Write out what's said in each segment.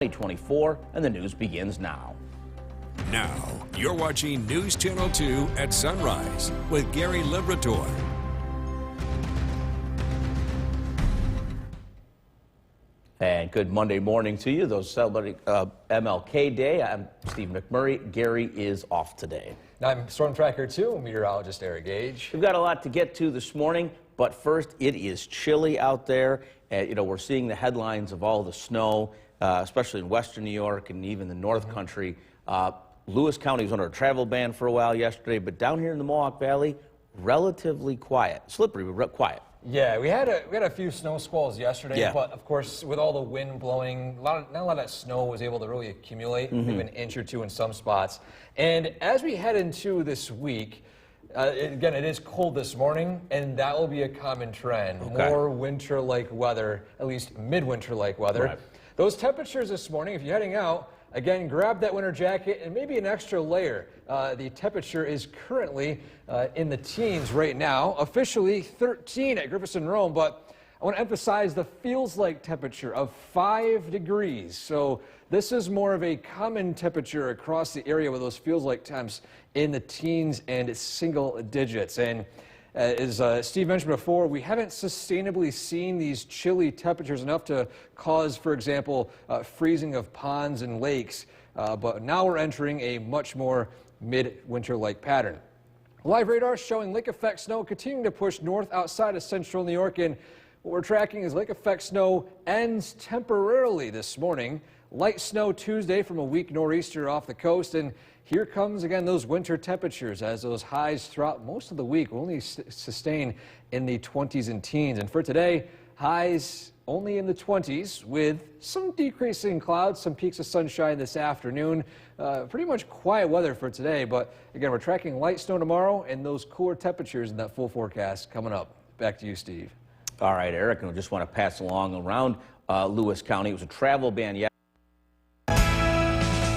2024, and the news begins now. Now, you're watching News Channel 2 at sunrise with Gary Liberator. And good Monday morning to you. Those celebrating MLK Day. I'm Steve McMurray. Gary is off today. I'm Storm Tracker 2, meteorologist Eric Gage. We've got a lot to get to this morning, but first, it is chilly out there. We're seeing the headlines of all the snow, especially in western New York and even the North Country. Lewis County was under a travel ban for a while yesterday, but down here in the Mohawk Valley, relatively quiet. Slippery, but quiet. Yeah, we had a few snow squalls yesterday, Yeah. But of course, with all the wind blowing, not a lot of snow was able to really accumulate, maybe an inch or two in some spots. And as we head into this week, again, it is cold this morning, and that will be a common trend. Okay. More winter-like weather, at least midwinter-like weather. Right. Those temperatures this morning, if you're heading out, again, grab that winter jacket and maybe an extra layer. The temperature is currently in the teens right now, officially 13 at Griffiths and Rome, but I want to emphasize the feels like temperature of 5 degrees. So this is more of a common temperature across the area with those feels like temps in the teens and single digits. And as Steve mentioned before, we haven't sustainably seen these chilly temperatures enough to cause, for example, freezing of ponds and lakes. But now we're entering a much more midwinter-like pattern. Live radar showing lake effect snow continuing to push north outside of central New York. And what we're tracking is lake effect snow ends temporarily this morning. Light snow Tuesday from a weak nor'easter off the coast. And here comes again those winter temperatures as those highs throughout most of the week will only sustain in the 20s and teens. And for today, highs only in the 20s with some decreasing clouds, some peaks of sunshine this afternoon. Pretty much quiet weather for today, but again, we're tracking light snow tomorrow and those cooler temperatures in that full forecast coming up. Back to you, Steve. All right, Eric, and I just want to pass along around Lewis County. It was a travel ban yesterday.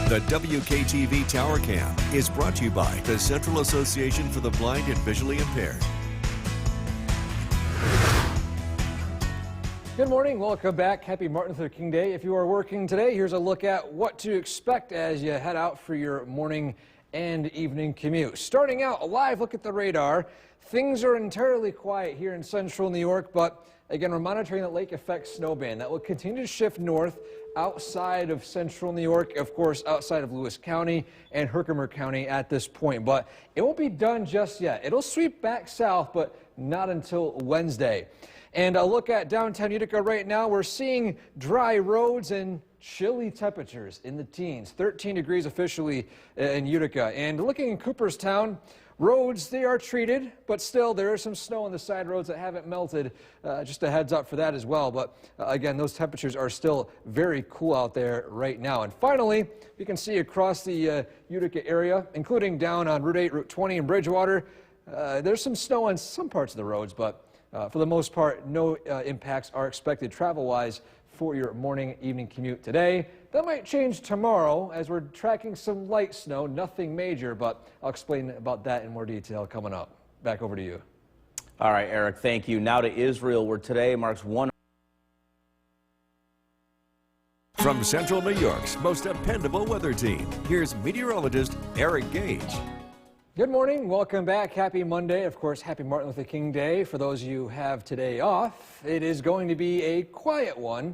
The WKTV Tower Cam is brought to you by the Central Association for the Blind and Visually Impaired. Good morning, welcome back. Happy Martin Luther King Day. If you are working today, here's a look at what to expect as you head out for your morning and evening commute. Starting out, a live look at the radar. Things are entirely quiet here in central New York, but again, we're monitoring that lake effect snow band that will continue to shift north outside of central New York, of course, outside of Lewis County and Herkimer County at this point. But it won't be done just yet. It'll sweep back south, but not until Wednesday. And a look at downtown Utica right now, we're seeing dry roads and chilly temperatures in the teens, 13 degrees officially in Utica. And looking in Cooperstown, roads, they are treated, but still there is some snow on the side roads that haven't melted. Just a heads up for that as well. But again, those temperatures are still very cool out there right now. And finally, you can see across the Utica area, including down on Route 8, Route 20 in Bridgewater, there's some snow on some parts of the roads, but for the most part, no impacts are expected travel-wise for your morning, evening commute today. That might change tomorrow as we're tracking some light snow, nothing major, but I'll explain about that in more detail coming up. Back over to you. All right, Eric, thank you. Now to Israel, where today marks one. From Central New York's most dependable weather team, here's meteorologist Eric Gage. Good morning, welcome back. Happy Monday. Of course, happy Martin Luther King Day. For those of you who have today off, it is going to be a quiet one,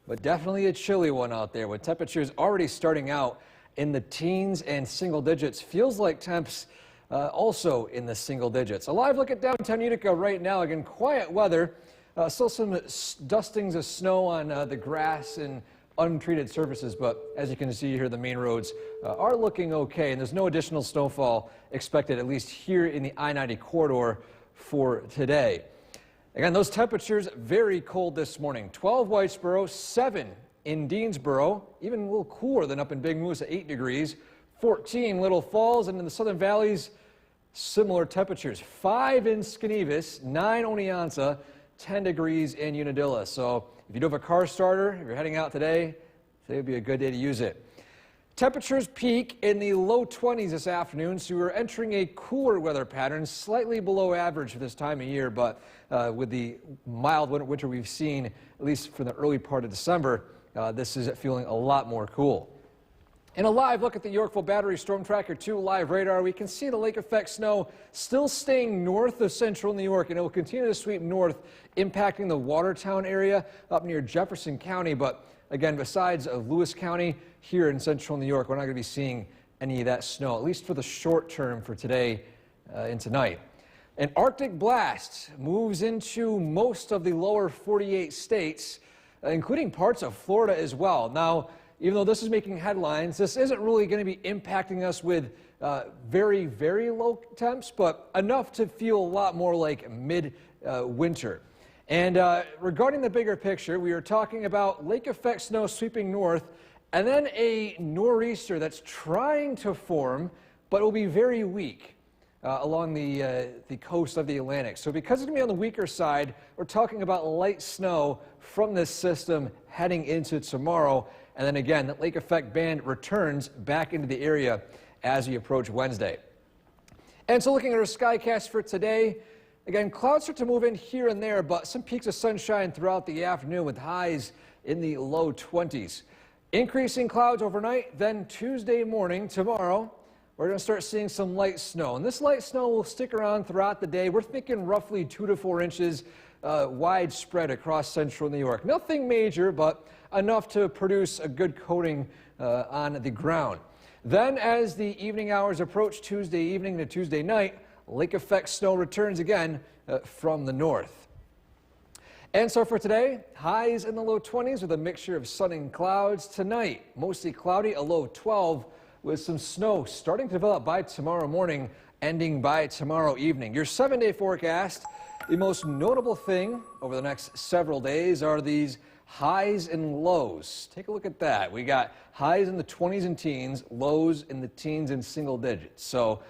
but definitely a chilly one out there with temperatures already starting out in the teens and single digits. Feels like temps also in the single digits. A live look at downtown Utica right now. Again, quiet weather. Still some dustings of snow on the grass and untreated surfaces, but as you can see here, the main roads are looking okay, and there's no additional snowfall expected, at least here in the I-90 corridor for today. Again, those temperatures very cold this morning. 12 Whitesboro, 7 in Deansboro, even a little cooler than up in Big Moose at 8 degrees. 14 Little Falls, and in the southern valleys, similar temperatures. 5 in Skenevis, 9 Oneonta, 10 degrees in Unadilla. So if you do have a car starter, if you're heading out today would be a good day to use it. Temperatures peak in the low 20s this afternoon, so we're entering a cooler weather pattern, slightly below average for this time of year, but with the mild winter we've seen, at least for the early part of December, this is feeling a lot more cool. In a live look at the Yorkville Battery Storm Tracker 2 live radar, we can see the lake effect snow still staying north of central New York, and it will continue to sweep north, impacting the Watertown area up near Jefferson County. But again, besides Lewis County, here in central New York, we're not going to be seeing any of that snow, at least for the short term for today and tonight. An Arctic blast moves into most of the lower 48 states, including parts of Florida as well. Now, even though this is making headlines, this isn't really going to be impacting us with very, very low temps, but enough to feel a lot more like mid-winter. And regarding the bigger picture, we are talking about lake effect snow sweeping north, and then a nor'easter that's trying to form, but will be very weak along the coast of the Atlantic. So because it's going to be on the weaker side, we're talking about light snow from this system heading into tomorrow. And then again, that lake effect band returns back into the area as we approach Wednesday. And so looking at our skycast for today, again, clouds start to move in here and there, but some peaks of sunshine throughout the afternoon with highs in the low 20s. Increasing clouds overnight, then Tuesday morning, tomorrow, we're going to start seeing some light snow. And this light snow will stick around throughout the day. We're thinking roughly 2 to 4 inches widespread across central New York. Nothing major, but enough to produce a good coating on the ground. Then as the evening hours approach Tuesday evening to Tuesday night, lake effect snow returns again from the north. And so for today, highs in the low 20s with a mixture of sun and clouds. Tonight, mostly cloudy, a low 12 with some snow starting to develop by tomorrow morning, ending by tomorrow evening. Your 7-day forecast, the most notable thing over the next several days are these highs and lows. Take a look at that. We got highs in the 20s and teens, lows in the teens and single digits. So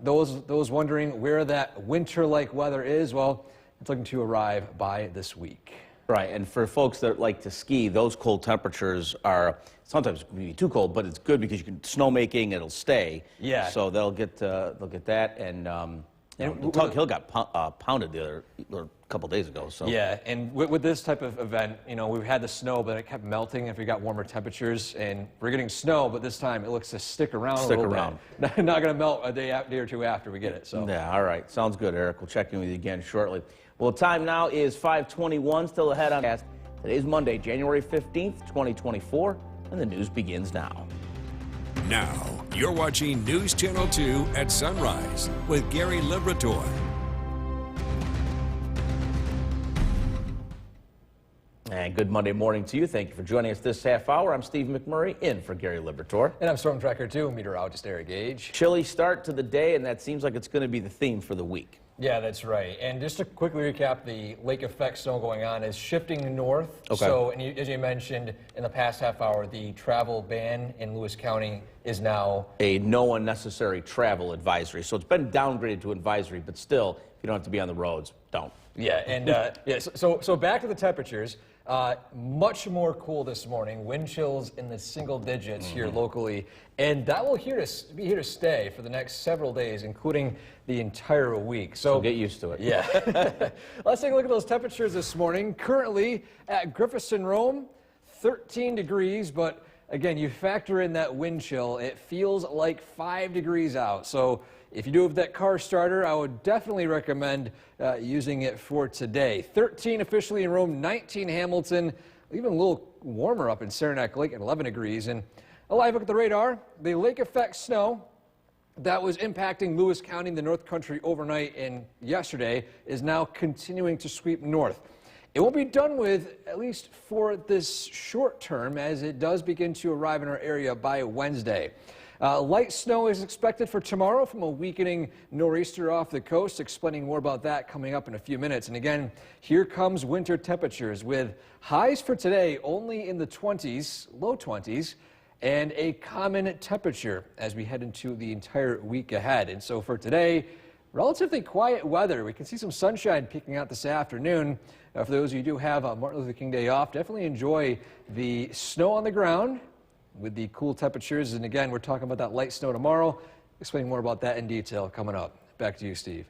those wondering where that winter-like weather is, well, it's looking to arrive by this week. Right, and for folks that like to ski, those cold temperatures are sometimes maybe too cold, but it's good because you can snowmaking, it'll stay. Yeah. So they'll get that, and Tug Hill got pounded the other couple days ago. So yeah, and with this type of event, you know, we've had the snow, but it kept melting if we got warmer temperatures, and we're getting snow, but this time it looks to stick around a little bit. Not going to melt a day or two after we get it. So yeah, all right, sounds good, Eric. We'll check in with you again shortly. Well, time now is 5:21. Still ahead on cast. Today's Monday, January 15th, 2024, and the news begins now. Now, you're watching News Channel 2 at sunrise with Gary Liberator. And good Monday morning to you. Thank you for joining us this half hour. I'm Steve McMurray, in for Gary Liberator. And I'm Storm Tracker 2, meteorologist Eric Gage. Chilly start to the day, and that seems like it's going to be the theme for the week. Yeah, that's right. And just to quickly recap, the lake effect snow going on is shifting north. Okay. So, as you mentioned, in the past half hour, the travel ban in Lewis County is now a no unnecessary travel advisory. So it's been downgraded to advisory, but still, if you don't have to be on the roads, don't. Yeah, and so back to the temperatures. Much more cool this morning. Wind chills in the single digits here locally, and that will be here to stay for the next several days, including the entire week. So get used to it. Yeah. Let's take a look at those temperatures this morning. Currently at Griffiths and Rome, 13 degrees, but again, you factor in that wind chill, it feels like 5 degrees out. So if you do have that car starter, I would definitely recommend using it for today. 13 officially in Rome, 19 Hamilton, even a little warmer up in Saranac Lake at 11 degrees. And a live look at the radar, the lake effect snow that was impacting Lewis County in the North Country overnight and yesterday is now continuing to sweep north. It won't be done with, at least for this short term, as it does begin to arrive in our area by Wednesday. Light snow is expected for tomorrow from a weakening nor'easter off the coast. Explaining more about that coming up in a few minutes. And again, here comes winter temperatures with highs for today only in the 20s, low 20s, and a common temperature as we head into the entire week ahead. And so for today, relatively quiet weather. We can see some sunshine peeking out this afternoon. For those of you who do have Martin Luther King Day off, definitely enjoy the snow on the ground with the cool temperatures. And again, we're talking about that light snow tomorrow. Explaining more about that in detail coming up. Back to you, Steve.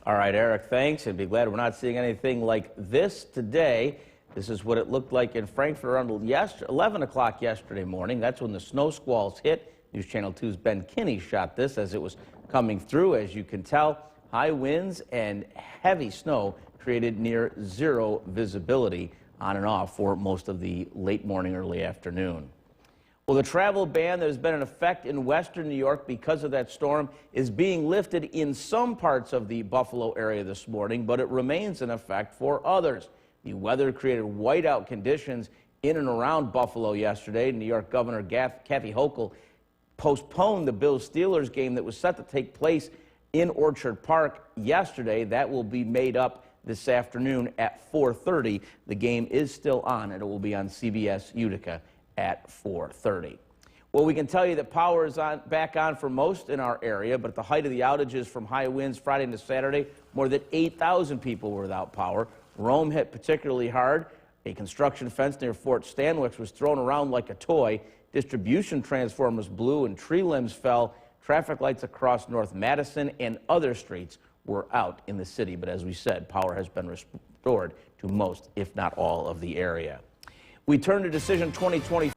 All right, Eric, thanks. And be glad we're not seeing anything like this today. This is what it looked like in Frankfurt around 11 o'clock yesterday morning. That's when the snow squalls hit. News Channel 2's Ben Kinney shot this as it was coming through. As you can tell, high winds and heavy snow created near zero visibility on and off for most of the late morning, early afternoon. Well, the travel ban that has been in effect in western New York because of that storm is being lifted in some parts of the Buffalo area this morning, but it remains in effect for others. The weather created whiteout conditions in and around Buffalo yesterday. New York Governor Kathy Hochul postponed the Bills-Steelers game that was set to take place in Orchard Park yesterday. That will be made up this afternoon at 4:30. The game is still on, and it will be on CBS Utica at 4:30. Well, we can tell you that power is back on for most in our area, but at the height of the outages from high winds Friday into Saturday, more than 8,000 people were without power. Rome hit particularly hard. A construction fence near Fort Stanwix was thrown around like a toy. Distribution transformers blew and tree limbs fell. Traffic lights across North Madison and other streets were out in the city. But as we said, power has been restored to most, if not all, of the area. We turn to Decision 2020.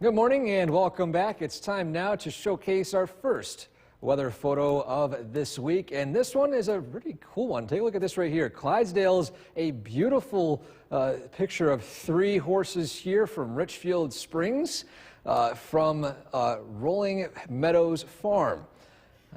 Good morning and welcome back. It's time now to showcase our first weather photo of this week, and this one is a really cool one. Take a look at this right here. Clydesdale's a beautiful picture of 3 horses here from Richfield Springs from Rolling Meadows Farm.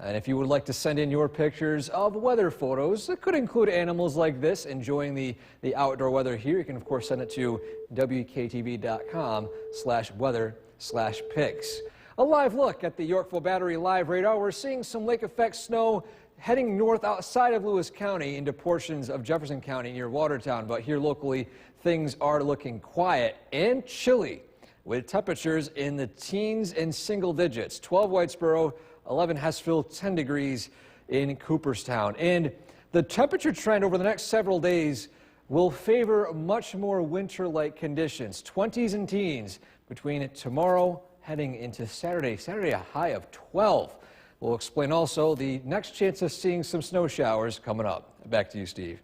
And if you would like to send in your pictures of weather photos, it could include animals like this enjoying the outdoor weather here. You can, of course, send it to WKTV.com/weather/pics. A live look at the Yorkville Battery Live Radar. We're seeing some lake effect snow heading north outside of Lewis County into portions of Jefferson County near Watertown. But here locally, things are looking quiet and chilly with temperatures in the teens and single digits. 12 Whitesboro, 11 Hessville, 10 degrees in Cooperstown. And the temperature trend over the next several days will favor much more winter-like conditions. 20s and teens between tomorrow heading into Saturday. Saturday, a high of 12. We'll explain also the next chance of seeing some snow showers coming up. Back to you, Steve.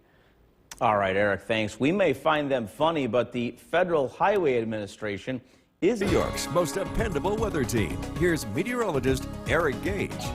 All right, Eric, thanks. We may find them funny, but the Federal Highway Administration is New York's most dependable weather team. Here's meteorologist Eric Gage.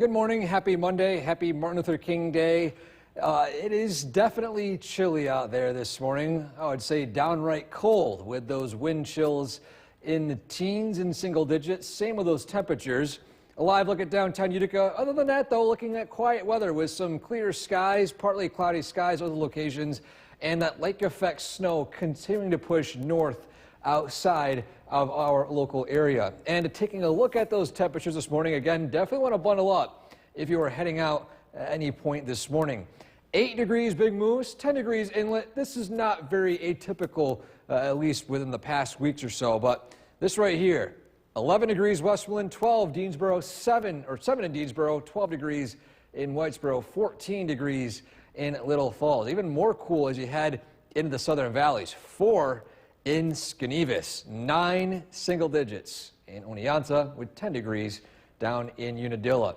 Good morning. Happy Monday. Happy Martin Luther King Day. It is definitely chilly out there this morning. I would say downright cold with those wind chills in the teens and single digits. Same with those temperatures. A live look at downtown Utica. Other than that, though, looking at quiet weather with some clear skies, partly cloudy skies other locations, and that lake effect snow continuing to push north outside of our local area. And taking a look at those temperatures this morning, again, definitely want to bundle up if you are heading out at any point this morning. 8 degrees Big Moose, 10 degrees Inlet. This is not very atypical, at least within the past weeks or so, but this right here, 11 degrees Westmoreland, 12 Deansboro, 7 in Deansboro, 12 degrees in Whitesboro, 14 degrees in Little Falls. Even more cool as you head into the southern valleys. 4 in Skenevis, 9 single digits in Oneonta with 10 degrees down in Unadilla.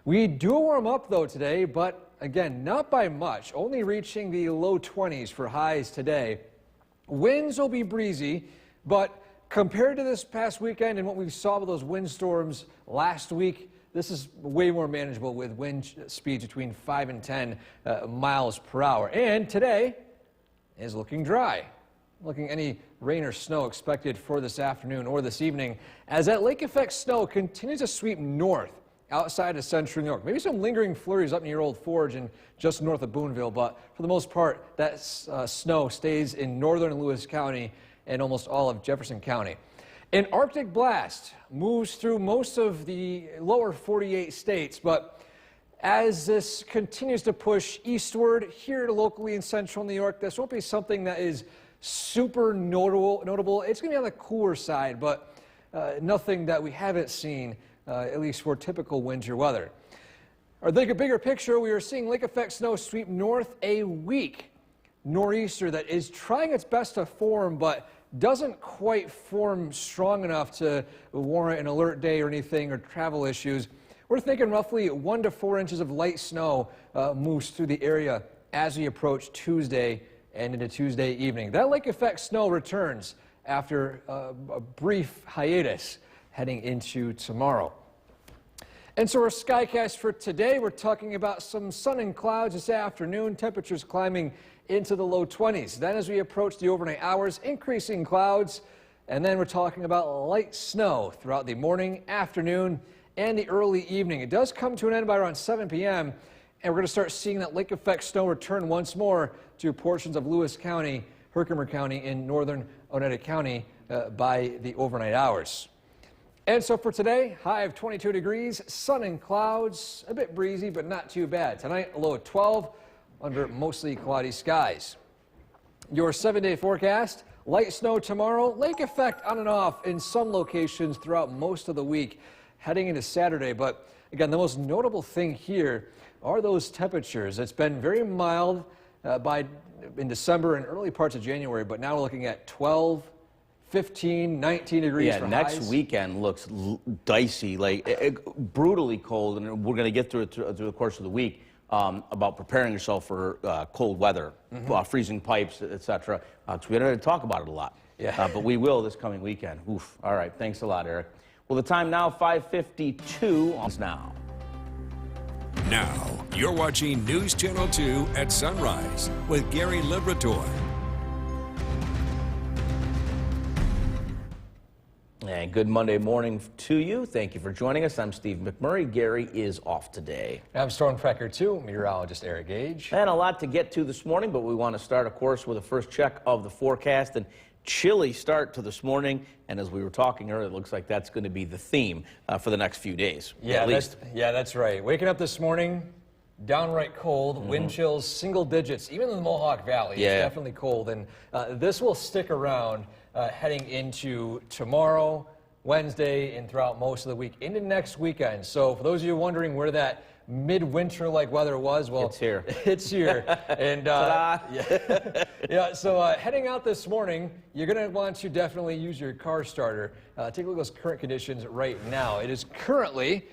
We do warm up though today, but again, not by much, only reaching the low 20s for highs today. Winds will be breezy, but compared to this past weekend and what we saw with those windstorms last week, this is way more manageable with wind speeds between 5 and 10 miles per hour. And today is looking dry. Looking any rain or snow expected for this afternoon or this evening as that lake effect snow continues to sweep north outside of central New York. Maybe some lingering flurries up near Old Forge and just north of Boonville, but for the most part, that snow stays in northern Lewis County and almost all of Jefferson County. An Arctic blast moves through most of the lower 48 states, but as this continues to push eastward here locally in central New York, this won't be something that is super notable. It's going to be on the cooler side, but nothing that we haven't seen, at least for typical winter weather. Our bigger picture, we are seeing lake effect snow sweep north, a weak nor'easter that is trying its best to form, but doesn't quite form strong enough to warrant an alert day or anything or travel issues. We're thinking roughly 1 to 4 inches of light snow moves through the area as we approach Tuesday and into Tuesday evening. That lake effect snow returns after a brief hiatus heading into tomorrow. And so our skycast for today, we're talking about some sun and clouds this afternoon, temperatures climbing into the low 20s. Then as we approach the overnight hours, increasing clouds, and then we're talking about light snow throughout the morning, afternoon, and the early evening. It does come to an end by around 7 p.m., and we're going to start seeing that lake effect snow return once more to portions of Lewis County, Herkimer County, in northern Oneida County by the overnight hours. And so for today, high of 22 degrees, sun and clouds, a bit breezy, but not too bad. Tonight, a low of 12 under mostly cloudy skies. Your 7-day forecast, light snow tomorrow, lake effect on and off in some locations throughout most of the week, heading into Saturday. But again, the most notable thing here are those temperatures. It's been very mild in December and early parts of January, but now we're looking at 12, 15, 19 degrees for next highs. weekend looks dicey, like brutally cold, and we're going to get through it through the course of the week about preparing yourself for cold weather, freezing pipes, etc. Because we don't talk about it a lot. Yeah. But we will this coming weekend. Oof. All right. Thanks a lot, Eric. Well, the time now, 5:52 on now. Now, you're watching News Channel 2 at sunrise with Gary Liberator. And good Monday morning to you. Thank you for joining us. I'm Steve McMurray. Gary is off today. I'm Storm Tracker 2, meteorologist Eric Gage. And a lot to get to this morning, but we want to start, of course, with a first check of the forecast. And chilly start to this morning, and as we were talking earlier, it looks like that's going to be the theme for the next few days, at least. That's right. Waking up this morning, downright cold, wind chills, single digits, even in the Mohawk Valley. Yeah. It's definitely cold, and this will stick around heading into tomorrow, Wednesday, and throughout most of the week, into next weekend. So for those of you wondering where that midwinter-like weather was, well, It's here. It's here. And so heading out this morning, you're going to want to definitely use your car starter. Take a look at those current conditions right now. It is currently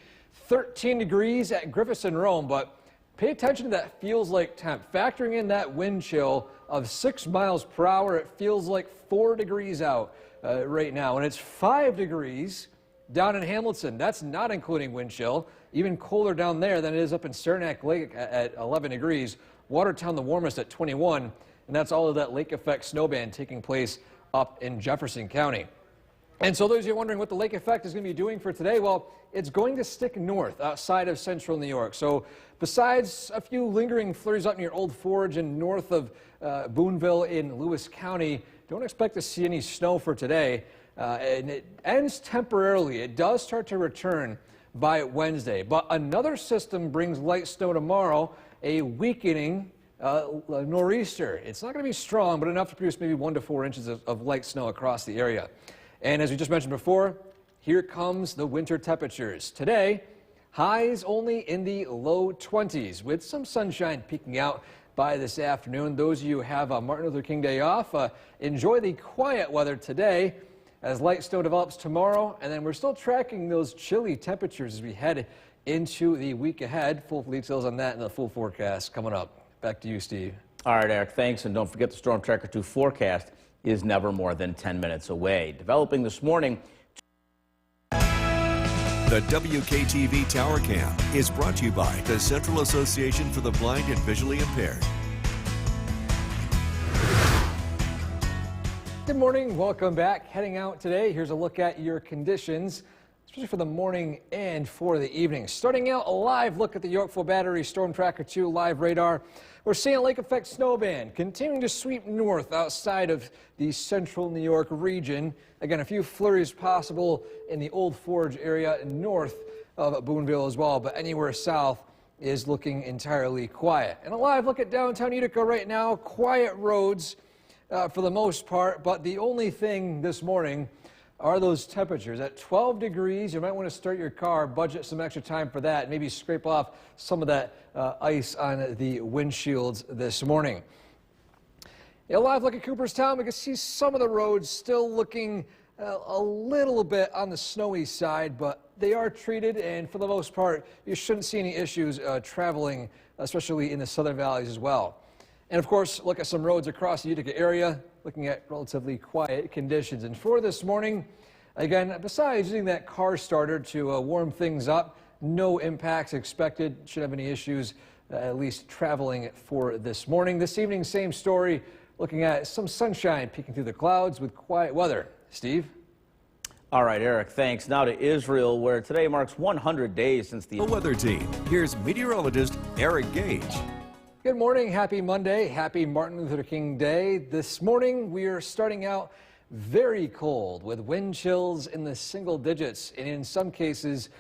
13 degrees at Griffiths and Rome, but pay attention to that feels like temp. Factoring in that wind chill of 6 miles per hour, it feels like 4 degrees out right now. And it's 5 degrees down in Hamilton. That's not including wind chill. Even colder down there than it is up in Saranac Lake at 11 degrees. Watertown the warmest at 21. And that's all of that lake effect snow band taking place up in Jefferson County. And so those of you wondering what the lake effect is going to be doing for today, well, it's going to stick north outside of central New York. So besides a few lingering flurries up near Old Forge and north of Boonville in Lewis County, don't expect to see any snow for today. And it ends temporarily. It does start to return by Wednesday. But another system brings light snow tomorrow, a weakening nor'easter. It's not going to be strong, but enough to produce maybe 1 to 4 inches of light snow across the area. And as we just mentioned before, here comes the winter temperatures. Today, highs only in the low 20s with some sunshine peeking out by this afternoon. Those of you who have Martin Luther King Day off, enjoy the quiet weather today as light snow develops tomorrow. And then we're still tracking those chilly temperatures as we head into the week ahead. Full details on that and the full forecast coming up. Back to you, Steve. All right, Eric, thanks. And don't forget the Storm Tracker 2 forecast is never more than 10 minutes away. Developing this morning. The WKTV Tower Cam is brought to you by the Central Association for the Blind and Visually Impaired. Good morning, welcome back. Heading out today, here's a look at your conditions, especially for the morning and for the evening. Starting out, a live look at the Yorkville Battery Storm Tracker 2 live radar. We're seeing a lake effect snow band continuing to sweep north outside of the central New York region. Again, a few flurries possible in the Old Forge area north of Boonville as well, but anywhere south is looking entirely quiet. And a live look at downtown Utica right now, quiet roads for the most part, but the only thing this morning are those temperatures. At 12 degrees, you might want to start your car, budget some extra time for that, maybe scrape off some of that ice on the windshields this morning. A live look at Cooperstown. We can see some of the roads still looking a little bit on the snowy side, but they are treated, and for the most part, you shouldn't see any issues traveling, especially in the southern valleys as well. And of course, look at some roads across the Utica area, looking at relatively quiet conditions. And for this morning, again, besides using that car starter to warm things up, no impacts expected. Shouldn't have any issues, at least traveling for this morning. This evening, same story, looking at some sunshine peeking through the clouds with quiet weather. Steve? All right, Eric, thanks. Now to Israel, where today marks 100 days since the Weather Team. Here's meteorologist Eric Gage. Good morning. Happy Monday. Happy Martin Luther King Day. This morning, we are starting out very cold with wind chills in the single digits and in some cases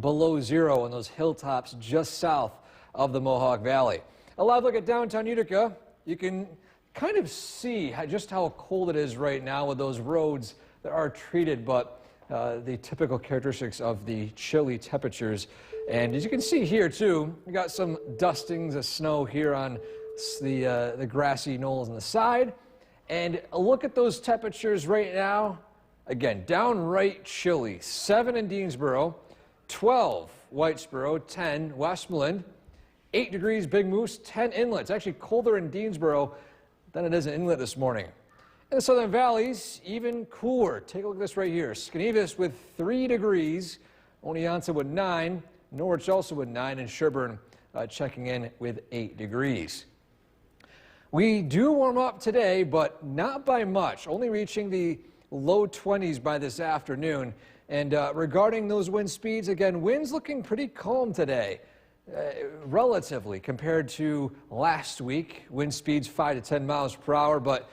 below zero on those hilltops just south of the Mohawk Valley. A live look at downtown Utica. You can kind of see just how cold it is right now with those roads that are treated, but the typical characteristics of the chilly temperatures. And as you can see here too, we got some dustings of snow here on the grassy knolls on the side. And a look at those temperatures right now. Again, downright chilly. 7 in Deansboro, 12 Whitesboro, 10 Westmoreland, 8 degrees Big Moose, 10 Inlet. It's actually colder in Deansboro than it is in Inlet this morning. In the southern valleys, even cooler. Take a look at this right here. Skenevis with 3 degrees, Oneonta with 9, Norwich also with 9, and Sherburne checking in with 8 degrees. We do warm up today, but not by much, only reaching the low 20s by this afternoon. And regarding those wind speeds, again, winds looking pretty calm today, relatively compared to last week. Wind speeds 5 to 10 miles per hour, but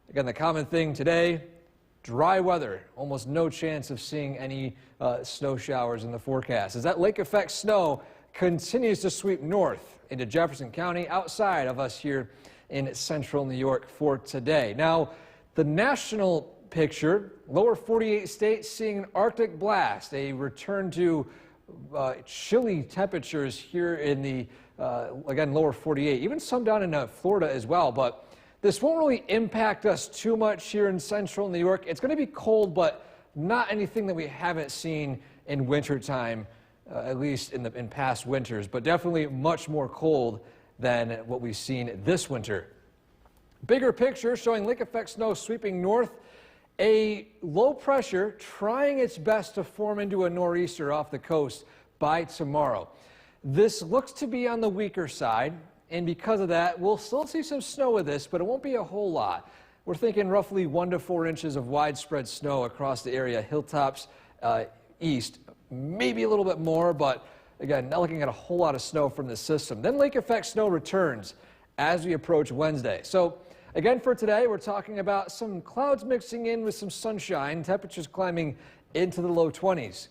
again, the common thing today, dry weather, almost no chance of seeing any snow showers in the forecast. As that lake effect snow continues to sweep north into Jefferson County, outside of us here in central New York for today. Now, the national picture, lower 48 states seeing an Arctic blast, a return to chilly temperatures here in the, again, lower 48, even some down in Florida as well. But this won't really impact us too much here in central New York. It's going to be cold, but not anything that we haven't seen in wintertime, at least in past winters, but definitely much more cold than what we've seen this winter. Bigger picture showing lake effect snow sweeping north. A low pressure trying its best to form into a nor'easter off the coast by tomorrow. This looks to be on the weaker side, and because of that, we'll still see some snow with this, but it won't be a whole lot. We're thinking roughly 1 to 4 inches of widespread snow across the area, hilltops east, maybe a little bit more, but again, not looking at a whole lot of snow from the system. Then lake effect snow returns as we approach Wednesday. So again, for today, we're talking about some clouds mixing in with some sunshine, temperatures climbing into the low 20s.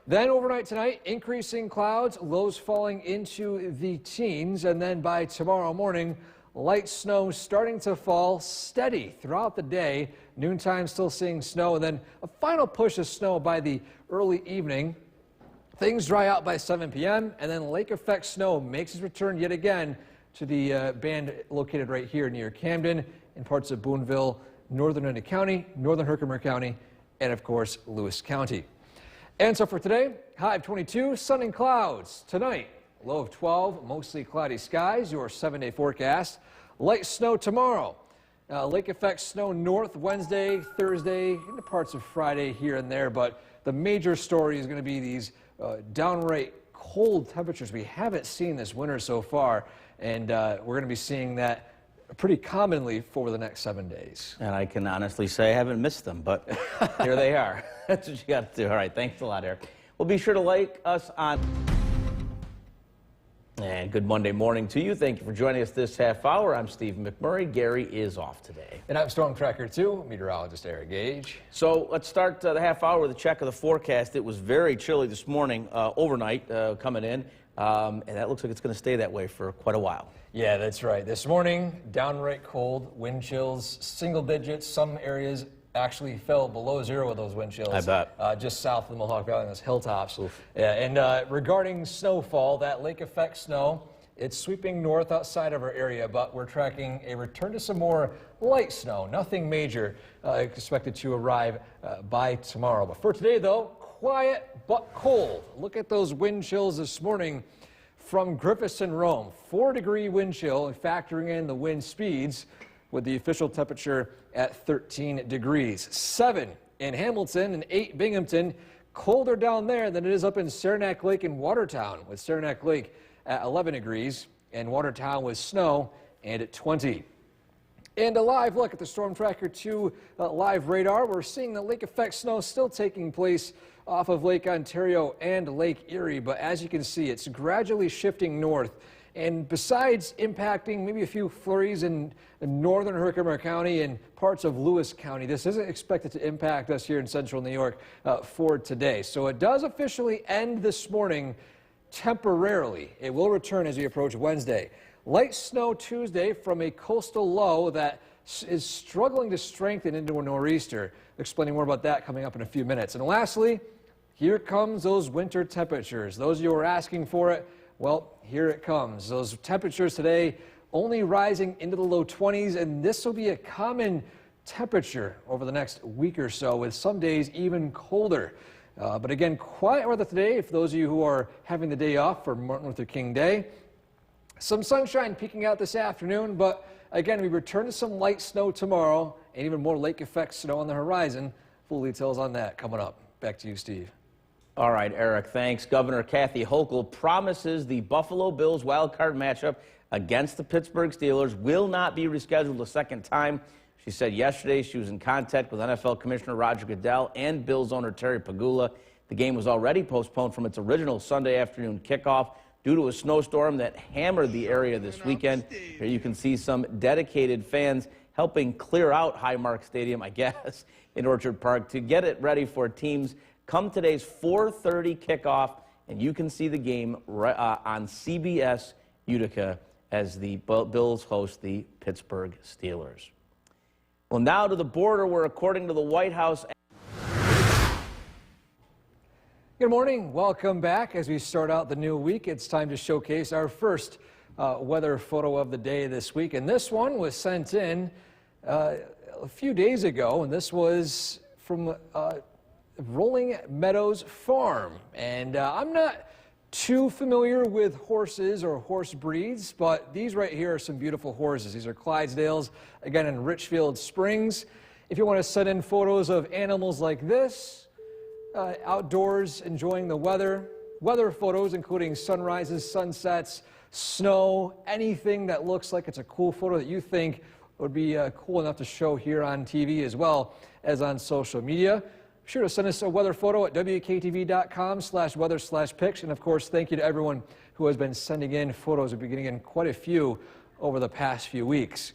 Then overnight tonight, increasing clouds, lows falling into the teens, and then by tomorrow morning, light snow starting to fall steady throughout the day. Noontime still seeing snow, and then a final push of snow by the early evening. Things dry out by 7 p.m., and then lake effect snow makes its return yet again to the band located right here near Camden, in parts of Boonville, northern Utica County, northern Herkimer County, and of course, Lewis County. And so for today, high of 22, sun and clouds. Tonight, low of 12, mostly cloudy skies, your 7-day forecast. Light snow tomorrow. Lake effect snow north Wednesday, Thursday, into parts of Friday here and there, but the major story is going to be these downright cold temperatures we haven't seen this winter so far, and we're going to be seeing that pretty commonly for the next 7 days. And I can honestly say I haven't missed them, but here they are. That's what you got to do. All right, thanks a lot, Eric. Well, be sure to like us on... And good Monday morning to you. Thank you for joining us this half hour. I'm Steve McMurray. Gary is off today. And I'm Storm Tracker 2, meteorologist Eric Gage. So let's start the half hour with a check of the forecast. It was very chilly this morning, overnight coming in, and that looks like it's going to stay that way for quite a while. Yeah, that's right. This morning, downright cold, wind chills, single digits. Some areas actually fell below zero with those wind chills. I bet. Just south of the Mohawk Valley on those hilltops. Yeah, and regarding snowfall, that lake effect snow, it's sweeping north outside of our area, but we're tracking a return to some more light snow, nothing major expected to arrive by tomorrow. But for today, though, quiet but cold. Look at those wind chills this morning from Griffiths and Rome. 4-degree wind chill, factoring in the wind speeds, with the official temperature at 13 degrees. 7 in Hamilton and 8 Binghamton. Colder down there than it is up in Saranac Lake and Watertown, with Saranac Lake at 11 degrees and Watertown with snow and at 20. And a live look at the Storm Tracker 2 live radar. We're seeing the lake effect snow still taking place off of Lake Ontario and Lake Erie, but as you can see, it's gradually shifting north. And besides impacting maybe a few flurries in northern Herkimer County and parts of Lewis County, this isn't expected to impact us here in central New York for today. So it does officially end this morning temporarily. It will return as we approach Wednesday. Light snow Tuesday from a coastal low that is struggling to strengthen into a nor'easter. Explaining more about that coming up in a few minutes. And lastly, here comes those winter temperatures. Those of you who are asking for it, well, here it comes. Those temperatures today only rising into the low 20s, and this will be a common temperature over the next week or so, with some days even colder. But again, quiet weather today for those of you who are having the day off for Martin Luther King Day. Some sunshine peeking out this afternoon, but again, we return to some light snow tomorrow and even more lake effect snow on the horizon. Full details on that coming up. Back to you, Steve. All right, Eric, thanks. Governor Kathy Hochul promises the Buffalo Bills wildcard matchup against the Pittsburgh Steelers will not be rescheduled a second time. She said yesterday she was in contact with NFL Commissioner Roger Goodell and Bills owner Terry Pegula. The game was already postponed from its original Sunday afternoon kickoff due to a snowstorm that hammered the area this weekend. Here you can see some dedicated fans helping clear out Highmark Stadium, I guess, in Orchard Park to get it ready for teams. Come today's 4:30 kickoff, and you can see the game on CBS Utica as the Bills host the Pittsburgh Steelers. Well, now to the border, where according to the White House... Good morning. Welcome back. As we start out the new week, it's time to showcase our first weather photo of the day this week. And this one was sent in a few days ago, and this was from Rolling Meadows Farm. And I'm not too familiar with horses or horse breeds, but these right here are some beautiful horses. These are Clydesdales, again in Richfield Springs. If you want to send in photos of animals like this, outdoors enjoying the weather photos including sunrises, sunsets, snow, anything that looks like it's a cool photo that you think would be cool enough to show here on TV as well as on social media. Be sure to send us a weather photo at WKTV.com/weather/pics. And of course, thank you to everyone who has been sending in photos. We've been getting in quite a few over the past few weeks.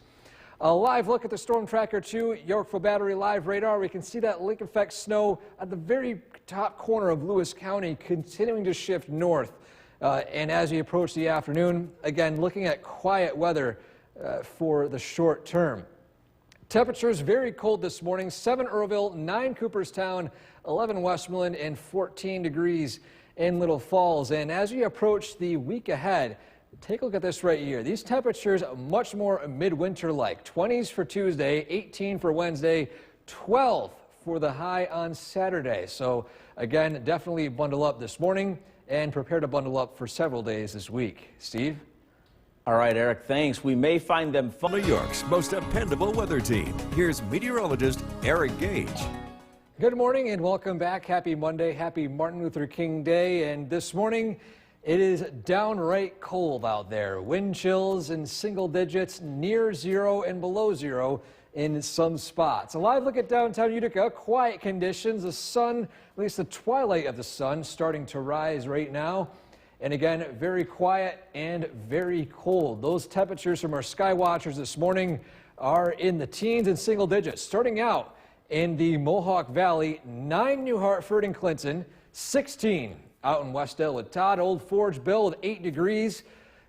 A live look at the Storm Tracker 2 Yorkville Battery live radar. We can see that lake effect snow at the very top corner of Lewis County continuing to shift north. And as we approach the afternoon, again, looking at quiet weather for the short term. Temperatures very cold this morning. 7 Earlville, 9 Cooperstown, 11 Westmoreland, and 14 degrees in Little Falls. And as we approach the week ahead, take a look at this right here. These temperatures much more midwinter-like. 20s for Tuesday, 18 for Wednesday, 12 for the high on Saturday. So again, definitely bundle up this morning and prepare to bundle up for several days this week. Steve? All right, Eric, thanks. We may find them fun. New York's most dependable weather team. Here's meteorologist Eric Gage. Good morning and welcome back. Happy Monday. Happy Martin Luther King Day. And this morning, it is downright cold out there. Wind chills in single digits, near zero and below zero in some spots. A live look at downtown Utica. Quiet conditions. The sun, at least the twilight of the sun, starting to rise right now. And again, very quiet and very cold. Those temperatures from our sky watchers this morning are in the teens and single digits. Starting out in the Mohawk Valley, 9 New Hartford and Clinton, 16 out in West Dale with Todd. Old Forge Bill with 8 degrees.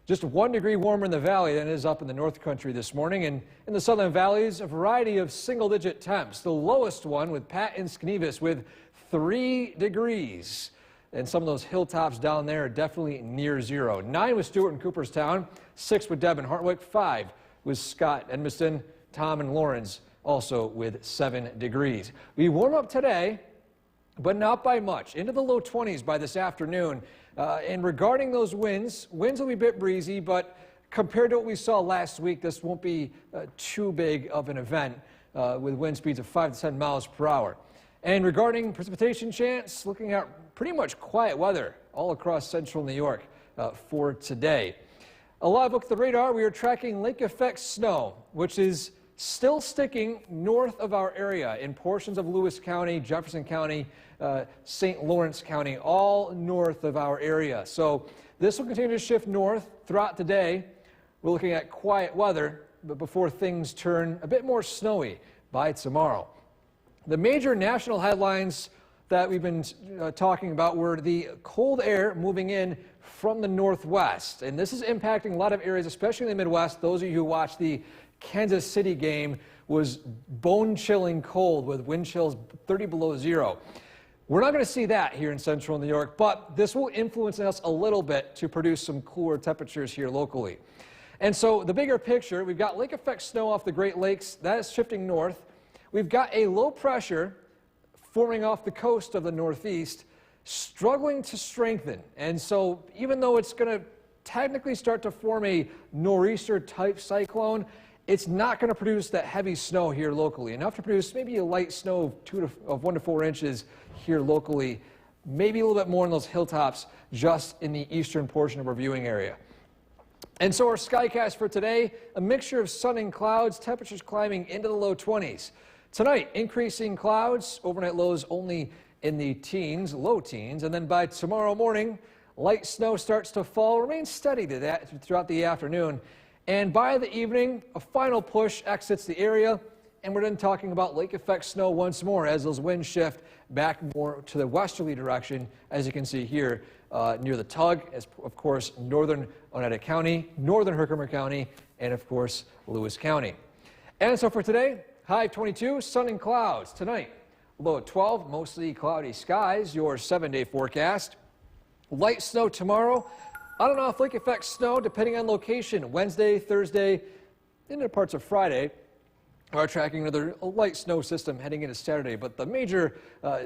Just 1 degree warmer in the valley than it is up in the North Country this morning. And in the southern valleys, a variety of single-digit temps. The lowest one with Pat and Skenevis with 3 degrees. And some of those hilltops down there are definitely near zero. 9 with Stewart and Cooperstown, 6 with Deb and Hartwick, 5 with Scott, Edmiston, Tom and Lawrence also with 7 degrees. We warm up today, but not by much. Into the low 20s by this afternoon. And regarding those winds will be a bit breezy, but compared to what we saw last week, this won't be too big of an event with wind speeds of 5 to 10 miles per hour. And regarding precipitation chance, looking at pretty much quiet weather all across central New York for today. A live look at the radar, we are tracking lake effect snow, which is still sticking north of our area in portions of Lewis County, Jefferson County, St. Lawrence County, all north of our area. So this will continue to shift north throughout the day. We're looking at quiet weather, but before things turn a bit more snowy by tomorrow. The major national headlines that we've been talking about were the cold air moving in from the northwest. And this is impacting a lot of areas, especially in the Midwest. Those of you who watched the Kansas City game was bone-chilling cold with wind chills 30 below zero. We're not going to see that here in central New York, but this will influence us a little bit to produce some cooler temperatures here locally. And so the bigger picture, we've got lake effect snow off the Great Lakes. That is shifting north. We've got a low pressure forming off the coast of the Northeast, struggling to strengthen. And so even though it's going to technically start to form a nor'easter type cyclone, it's not going to produce that heavy snow here locally. Enough to produce maybe a light snow of 1 to 4 inches here locally, maybe a little bit more in those hilltops just in the eastern portion of our viewing area. And so our skycast for today, a mixture of sun and clouds, temperatures climbing into the low 20s. Tonight, increasing clouds, overnight lows only in the teens, low teens, and then by tomorrow morning, light snow starts to fall, remains steady to that throughout the afternoon. And by the evening, a final push exits the area, and we're then talking about lake effect snow once more as those winds shift back more to the westerly direction, as you can see here near the Tug, as of course northern Oneida County, northern Herkimer County, and of course Lewis County. And so for today, high of 22, sun and clouds. Tonight, low at 12, mostly cloudy skies, your 7-day forecast. Light snow tomorrow. On and off lake effect snow depending on location. Wednesday, Thursday, into parts of Friday. We're tracking another light snow system heading into Saturday. But the major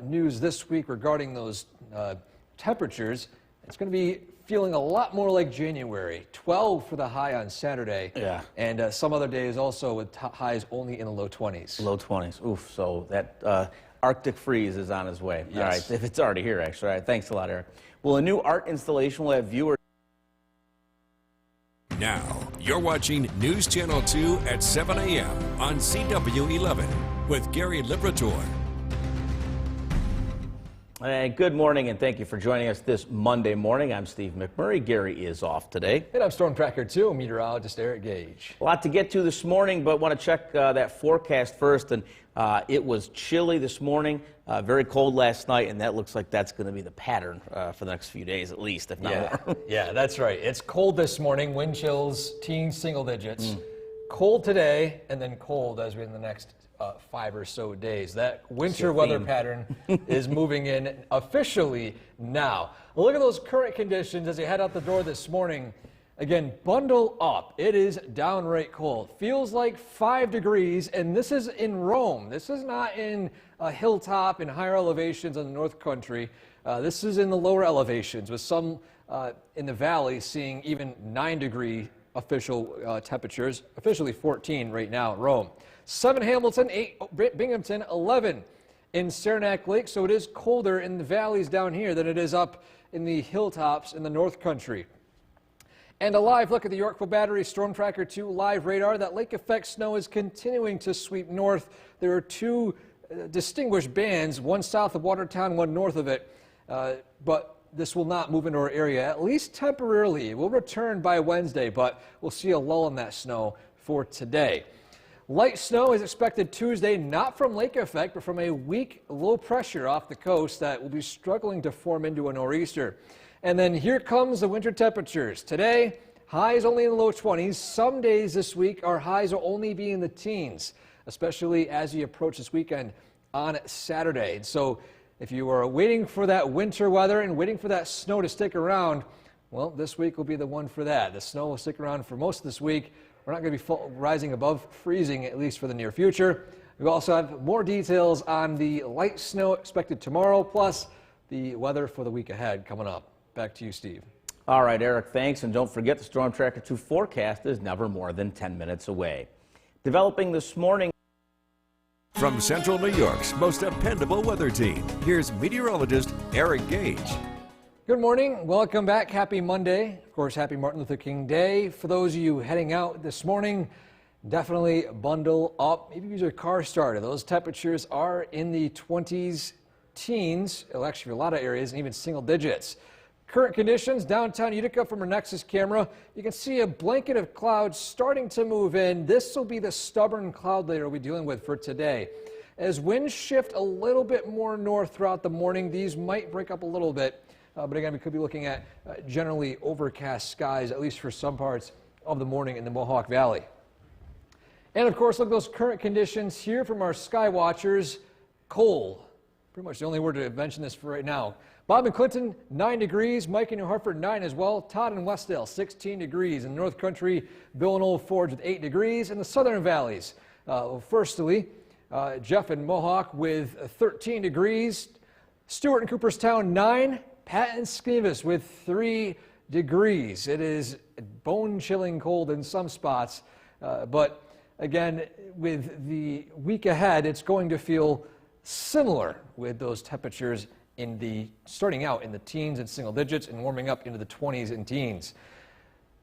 news this week regarding those temperatures, it's going to be feeling a lot more like January. 12 for the high on Saturday. Yeah. And some other days also with highs only in the low 20s. low 20s. Oof. So that Arctic freeze is on its way. Yes. All right. If it's already here, actually. All right. Thanks a lot, Eric. Well, a new art installation will have viewers. Now, you're watching News Channel 2 at 7 a.m. on CW 11 with Gary Liberatore. Good morning, and thank you for joining us this Monday morning. I'm Steve McMurray. Gary is off today. And I'm Storm Tracker 2, meteorologist Eric Gage. A lot to get to this morning, but want to check that forecast first. And it was chilly this morning, very cold last night, and that looks like that's going to be the pattern for the next few days at least, if not more. Yeah, that's right. It's cold this morning, wind chills, teens, single digits. Cold today, and then cold as we in the next 5 or so days. That winter weather pattern is moving in officially now. Well, look at those current conditions as you head out the door this morning. Again, bundle up. It is downright cold. Feels like 5 degrees, and this is in Rome. This is not in a hilltop in higher elevations in the North Country. This is in the lower elevations, with some in the valley seeing even 9-degree official temperatures, officially 14 right now in Rome. 7 Hamilton, 8 Binghamton, 11 in Saranac Lake. So it is colder in the valleys down here than it is up in the hilltops in the North Country. And a live look at the Yorkville Battery Storm Tracker 2 live radar. That lake effect snow is continuing to sweep north. There are 2 distinguished bands, one south of Watertown, one north of it. But this will not move into our area, at least temporarily. It will return by Wednesday, but we'll see a lull in that snow for today. Light snow is expected Tuesday, not from lake effect, but from a weak low pressure off the coast that will be struggling to form into a nor'easter. And then here comes the winter temperatures. Today, highs only in the low 20s. Some days this week, our highs will only be in the teens, especially as you approach this weekend on Saturday. So if you are waiting for that winter weather and waiting for that snow to stick around, well, this week will be the one for that. The snow will stick around for most of this week. We're not going to be rising above freezing, at least for the near future. We also have more details on the light snow expected tomorrow, plus the weather for the week ahead coming up. Back to you, Steve. All right, Eric, thanks. And don't forget the Storm Tracker 2 forecast is never more than 10 minutes away. Developing this morning. From Central New York's most dependable weather team, here's meteorologist Eric Gage. Good morning. Welcome back. Happy Monday. Of course, happy Martin Luther King Day. For those of you heading out this morning, definitely bundle up. Maybe use your car starter. Those temperatures are in the 20s, teens, actually a lot of areas, and even single digits. Current conditions downtown Utica from our Nexus camera. You can see a blanket of clouds starting to move in. This will be the stubborn cloud layer we'll be dealing with for today. As winds shift a little bit more north throughout the morning, these might break up a little bit. But again, we could be looking at generally overcast skies, at least for some parts of the morning in the Mohawk Valley. And of course, look at those current conditions here from our sky watchers. Cold. Pretty much the only word to mention this for right now. Bob and Clinton, 9 degrees. Mike in New Hartford, 9 as well. Todd in Westdale, 16 degrees. In the North Country, Bill and Old Forge with 8 degrees. In the Southern Valleys, firstly, Jeff in Mohawk with 13 degrees. Stewart in Cooperstown, 9. Pat and Skeevis with 3 degrees. It is bone-chilling cold in some spots, but again, with the week ahead, it's going to feel similar with those temperatures starting out in the teens and single digits and warming up into the 20s and teens.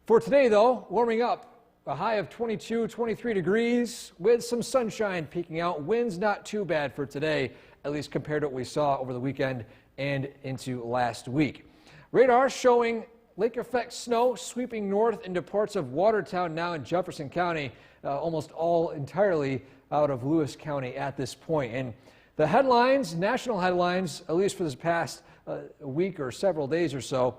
For today, though, warming up a high of 22, 23 degrees with some sunshine peeking out. Winds not too bad for today, at least compared to what we saw over the weekend and into last week. Radar showing lake effect snow sweeping north into parts of Watertown now in Jefferson County, almost all entirely out of Lewis County at this point. And the headlines, national headlines, at least for this past week or several days or so,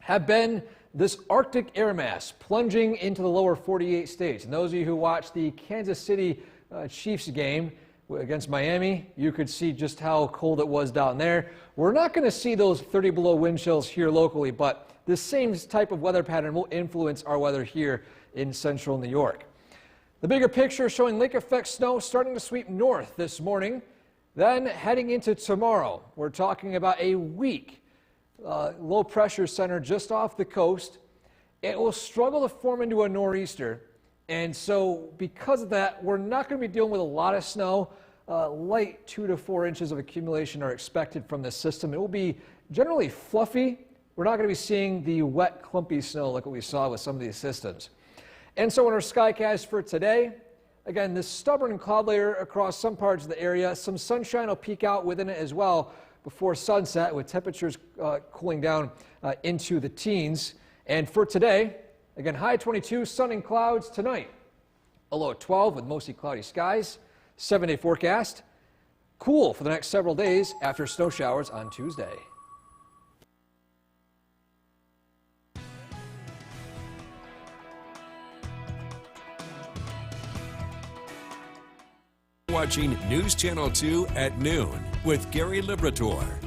have been this Arctic air mass plunging into the lower 48 states. And those of you who watched the Kansas City Chiefs game against Miami, you could see just how cold it was down there. We're not going to see those 30 below wind chills here locally, but the same type of weather pattern will influence our weather here in central New York. The bigger picture showing lake effect snow starting to sweep north this morning. Then heading into tomorrow, we're talking about a weak low pressure center just off the coast. It will struggle to form into a nor'easter. And so because of that, we're not going to be dealing with a lot of snow. Light 2 to 4 inches of accumulation are expected from this system. It will be generally fluffy. We're not going to be seeing the wet, clumpy snow like what we saw with some of these systems. And so in our skycast for today, again, this stubborn cloud layer across some parts of the area. Some sunshine will peek out within it as well before sunset, with temperatures cooling down into the teens. And for today, again, high 22, sun and clouds tonight. A low 12 with mostly cloudy skies. 7-day forecast. Cool for the next several days after snow showers on Tuesday. Watching News Channel 2 at noon with Gary Liberator.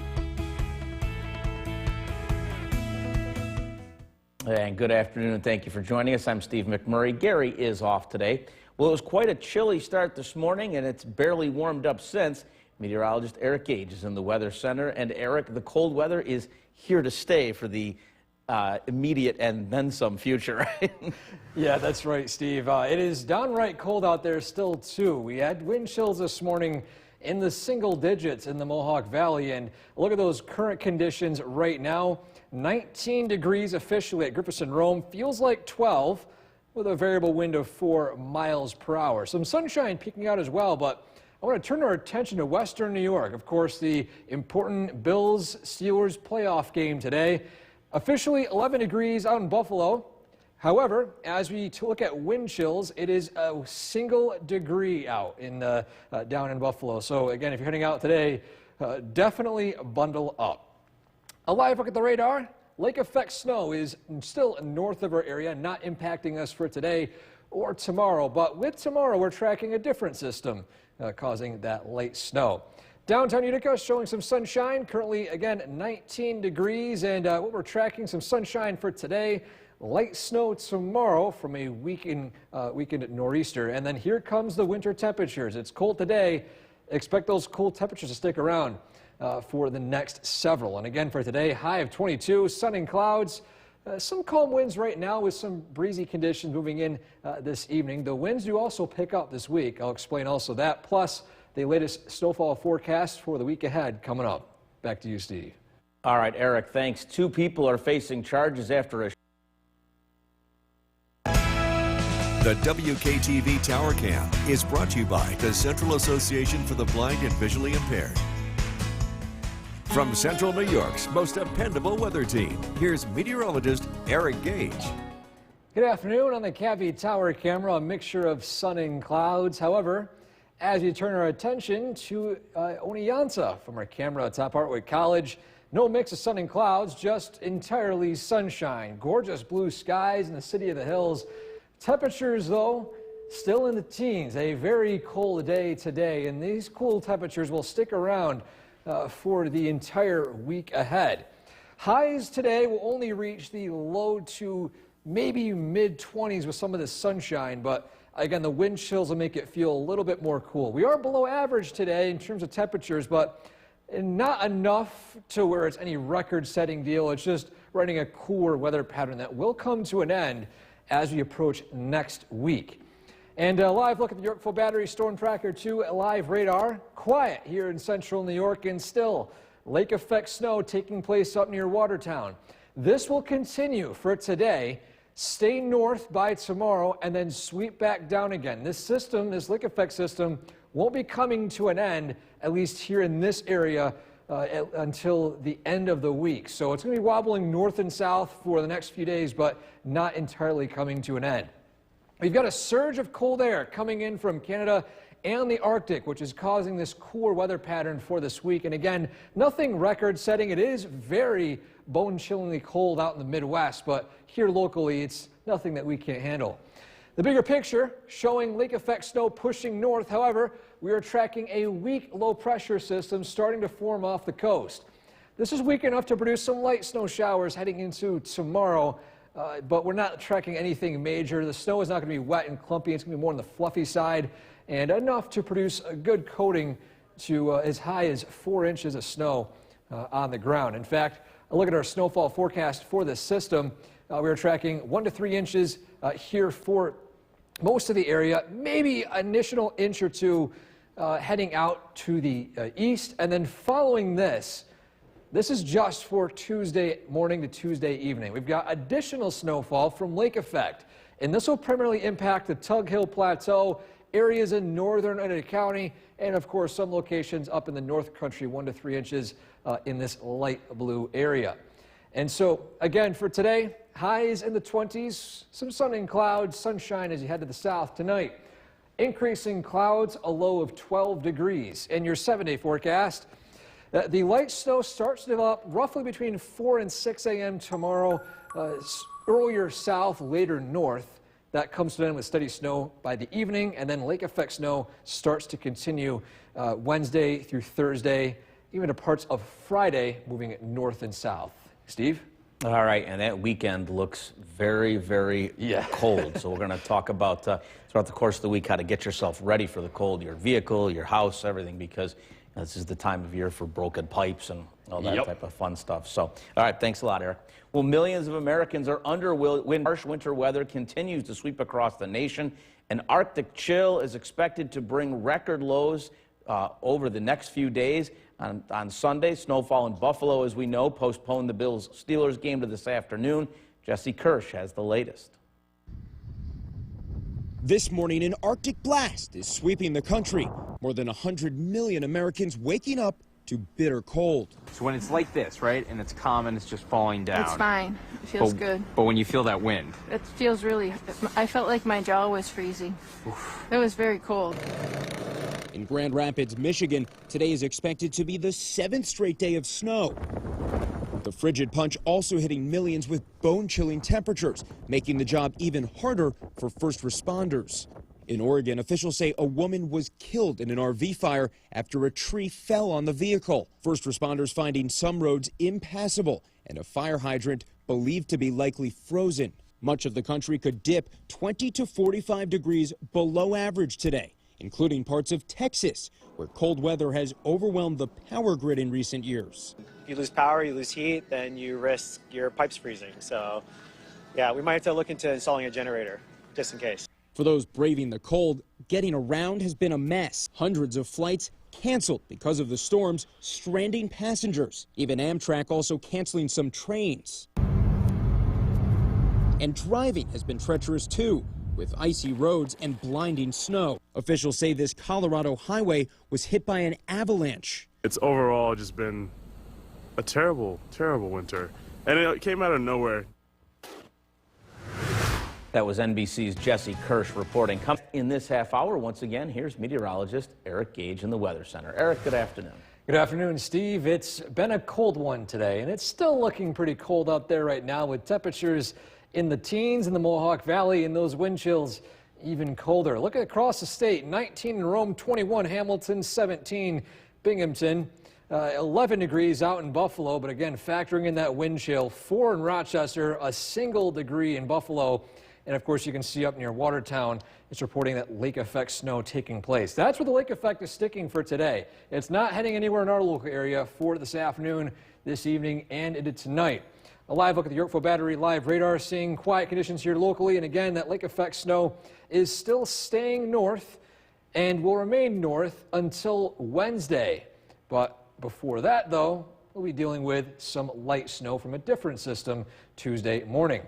And good afternoon, and thank you for joining us. I'm Steve McMurray. Gary is off today. Well, it was quite a chilly start this morning, and it's barely warmed up since. Meteorologist Eric Gage is in the Weather Center. And Eric, the cold weather is here to stay for the immediate and then some future, right? Yeah, that's right, Steve. It is downright cold out there still, too. We had wind chills this morning in the single digits in the Mohawk Valley. And look at those current conditions right now. 19 degrees officially at Griffinson Rome. Feels like 12 with a variable wind of 4 miles per hour. Some sunshine peeking out as well, but I want to turn our attention to Western New York. Of course, the important Bills-Steelers playoff game today. Officially 11 degrees out in Buffalo. However, as we look at wind chills, it is a single degree out in down in Buffalo. So again, if you're heading out today, definitely bundle up. A live look at the radar. Lake effect snow is still north of our area, not impacting us for today or tomorrow. But with tomorrow, we're tracking a different system causing that late snow. Downtown Utica showing some sunshine. Currently, again, 19 degrees. And what we're tracking, some sunshine for today. light snow tomorrow from a weekend nor'easter. And then here comes the winter temperatures. It's cold today. Expect those cold temperatures to stick around for the next several. And again for today, high of 22, sun and clouds. Some calm winds right now with some breezy conditions moving in this evening. The winds do also pick up this week. I'll explain also that. Plus the latest snowfall forecast for the week ahead coming up. Back to you, Steve. All right, Eric, thanks. 2 people are facing charges after a The WKTV Tower Cam is brought to you by the Central Association for the Blind and Visually Impaired. From Central New York's most dependable weather team, here's meteorologist Eric Gage. Good afternoon. On the KV Tower camera, a mixture of sun and clouds. However, as we turn our attention to Oneonta from our camera atop Hartwick College, no mix of sun and clouds, just entirely sunshine. Gorgeous blue skies in the city of the hills. Temperatures, though, still in the teens. A very cold day today, and these cool temperatures will stick around for the entire week ahead. Highs today will only reach the low to maybe mid-20s with some of the sunshine, but again, the wind chills will make it feel a little bit more cool. We are below average today in terms of temperatures, but not enough to where it's any record-setting deal. It's just running a cooler weather pattern that will come to an end as we approach next week. And a live look at the Yorkville Battery Storm Tracker 2 live radar. Quiet here in central New York, and still lake effect snow taking place up near Watertown. This will continue for today, stay north by tomorrow, and then sweep back down again. This system, this lake effect system, won't be coming to an end, at least here in this area, until the end of the week. So it's going to be wobbling north and south for the next few days, but not entirely coming to an end. We've got a surge of cold air coming in from Canada and the Arctic, which is causing this cooler weather pattern for this week. And again, nothing record-setting. It is very bone-chillingly cold out in the Midwest, but here locally, it's nothing that we can't handle. The bigger picture showing lake effect snow pushing north. However, we are tracking a weak low-pressure system starting to form off the coast. This is weak enough to produce some light snow showers heading into tomorrow. But we're not tracking anything major. The snow is not going to be wet and clumpy. It's going to be more on the fluffy side and enough to produce a good coating to as high as 4 inches of snow on the ground. In fact, a look at our snowfall forecast for this system. We are tracking 1 to 3 inches here for most of the area, maybe an additional inch or two heading out to the east. And then following this is just for Tuesday morning to Tuesday evening. We've got additional snowfall from lake effect, and this will primarily impact the Tug Hill Plateau, areas in northern Oneida County, and of course some locations up in the North Country, 1 to 3 inches in this light blue area. And so again for today, highs in the 20s, some sun and clouds, sunshine as you head to the south tonight. Increasing clouds, a low of 12 degrees. In your 7-day forecast, the light snow starts to develop roughly between 4 and 6 a.m. tomorrow, earlier south, later north. That comes to an end with steady snow by the evening, and then lake effect snow starts to continue Wednesday through Thursday, even to parts of Friday, moving north and south. Steve? All right, and that weekend looks very, very cold. So we're going to talk about throughout the course of the week how to get yourself ready for the cold, your vehicle, your house, everything, because this is the time of year for broken pipes and all that type of fun stuff. So, all right, thanks a lot, Eric. Well, millions of Americans are under wind. Harsh winter weather continues to sweep across the nation. An Arctic chill is expected to bring record lows over the next few days. On Sunday, snowfall in Buffalo, as we know, postponed the Bills-Steelers game to this afternoon. Jesse Kirsch has the latest. This morning, an Arctic blast is sweeping the country. More than 100 million Americans waking up to bitter cold. So when it's like this, right, and it's calm and it's just falling down. It's fine. It feels good. But when you feel that wind. It feels really, I felt like my jaw was freezing. It was very cold. In Grand Rapids, Michigan, today is expected to be the 7th straight day of snow. The frigid punch also hitting millions with bone-chilling temperatures, making the job even harder for first responders. In Oregon, officials say a woman was killed in an RV fire after a tree fell on the vehicle. First responders finding some roads impassable and a fire hydrant believed to be likely frozen. Much of the country could dip 20 to 45 degrees below average today, including parts of Texas, where cold weather has overwhelmed the power grid in recent years. If you lose power, you lose heat, then you risk your pipes freezing. So, yeah, we might have to look into installing a generator, just in case. For those braving the cold, getting around has been a mess. Hundreds of flights canceled because of the storms, stranding passengers. Even Amtrak also canceling some trains. And driving has been treacherous too, with icy roads and blinding snow. Officials say this Colorado highway was hit by an avalanche. It's overall just been a terrible, terrible winter. And it came out of nowhere. That was NBC's Jesse Kirsch reporting. Coming in this half hour, once again, here's meteorologist Eric Gage in the Weather Center. Eric, good afternoon. Good afternoon, Steve. It's been a cold one today, and it's still looking pretty cold out there right now with temperatures in the teens in the Mohawk Valley and those wind chills even colder. Look across the state, 19 in Rome, 21 Hamilton, 17 Binghamton, 11 degrees out in Buffalo, but again, factoring in that wind chill, 4 in Rochester, a single degree in Buffalo. And of course, you can see up near Watertown, it's reporting that lake effect snow taking place. That's where the lake effect is sticking for today. It's not heading anywhere in our local area for this afternoon, this evening, and into tonight. A live look at the Yorkville Battery live radar, seeing quiet conditions here locally. And again, that lake effect snow is still staying north and will remain north until Wednesday. But before that, though, we'll be dealing with some light snow from a different system Tuesday morning.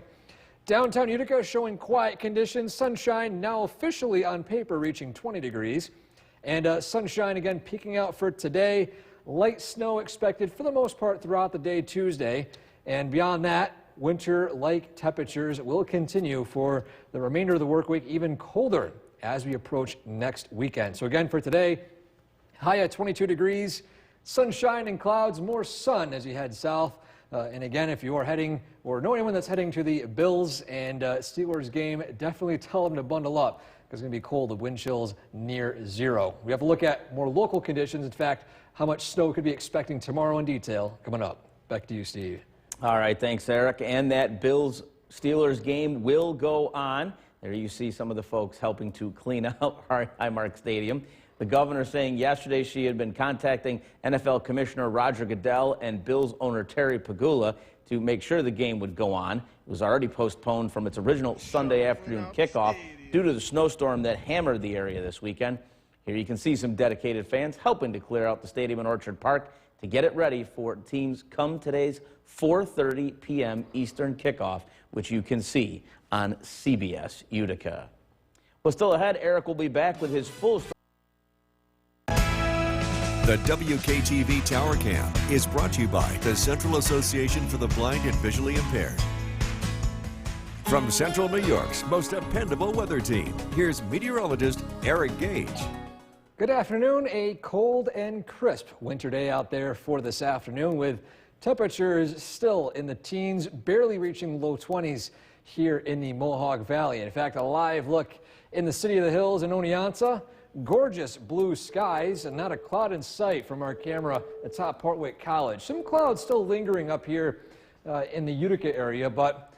Downtown Utica showing quiet conditions. Sunshine now officially on paper reaching 20 degrees. And sunshine again peeking out for today. Light snow expected for the most part throughout the day Tuesday. And beyond that, winter-like temperatures will continue for the remainder of the work week, even colder as we approach next weekend. So again, for today, high at 22 degrees, sunshine and clouds, more sun as you head south. And again, if you are heading or know anyone that's heading to the Bills and Steelers game, definitely tell them to bundle up because it's going to be cold with wind chills near zero. We have to look at more local conditions. In fact, how much snow could be expecting tomorrow in detail coming up. Back to you, Steve. All right, thanks, Eric. And that Bills-Steelers game will go on. There you see some of the folks helping to clean out Highmark Stadium. The governor saying yesterday she had been contacting NFL Commissioner Roger Goodell and Bills owner Terry Pegula to make sure the game would go on. It was already postponed from its original Sunday afternoon kickoff due to the snowstorm that hammered the area this weekend. Here you can see some dedicated fans helping to clear out the stadium in Orchard Park to get it ready for teams come today's 4:30 p.m. Eastern kickoff, which you can see on CBS Utica. Well, still ahead, Eric will be back with his full story. The WKTV Tower Cam is brought to you by the Central Association for the Blind and Visually Impaired. From Central New York's most dependable weather team, here's meteorologist Eric Gage. Good afternoon. A cold and crisp winter day out there for this afternoon with temperatures still in the teens, barely reaching low 20s here in the Mohawk Valley. In fact, a live look in the City of the Hills in Oneonta. Gorgeous blue skies and not a cloud in sight from our camera atop Portwick College. Some clouds still lingering up here in the Utica area, but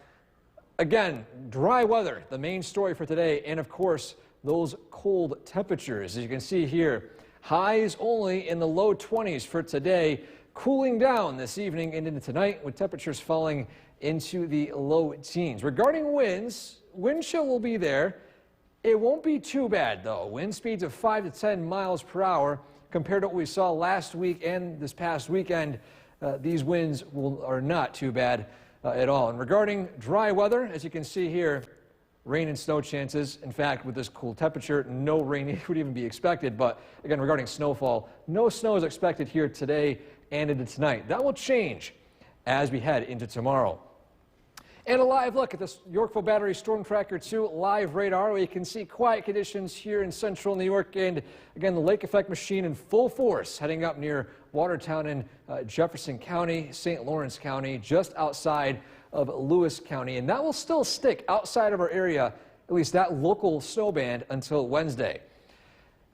again, dry weather, the main story for today, and of course, those cold temperatures. As you can see here, highs only in the low 20s for today, cooling down this evening and into tonight with temperatures falling into the low teens. Regarding winds, wind chill will be there. It won't be too bad, though. Wind speeds of 5 to 10 miles per hour compared to what we saw last week and this past weekend. These winds are not too bad at all. And regarding dry weather, as you can see here, rain and snow chances. In fact, with this cool temperature, no rain would even be expected. But again, regarding snowfall, no snow is expected here today and into tonight. That will change as we head into tomorrow. And a live look at this Yorkville Battery Storm Tracker 2 live radar, where you can see quiet conditions here in central New York. And again, the lake effect machine in full force heading up near Watertown in Jefferson County, St. Lawrence County, just outside of Lewis County. And that will still stick outside of our area, at least that local snow band, until Wednesday.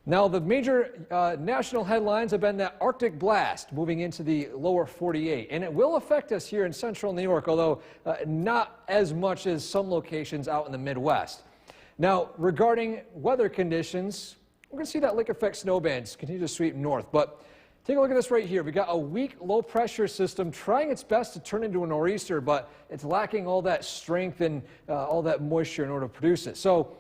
Now, the major national headlines have been that Arctic blast moving into the lower 48, and it will affect us here in central New York, although not as much as some locations out in the Midwest. Now, regarding weather conditions, we're going to see that lake effect snow bands continue to sweep north, but take a look at this right here. We got a weak low pressure system trying its best to turn into a nor'easter, but it's lacking all that strength and all that moisture in order to produce it. So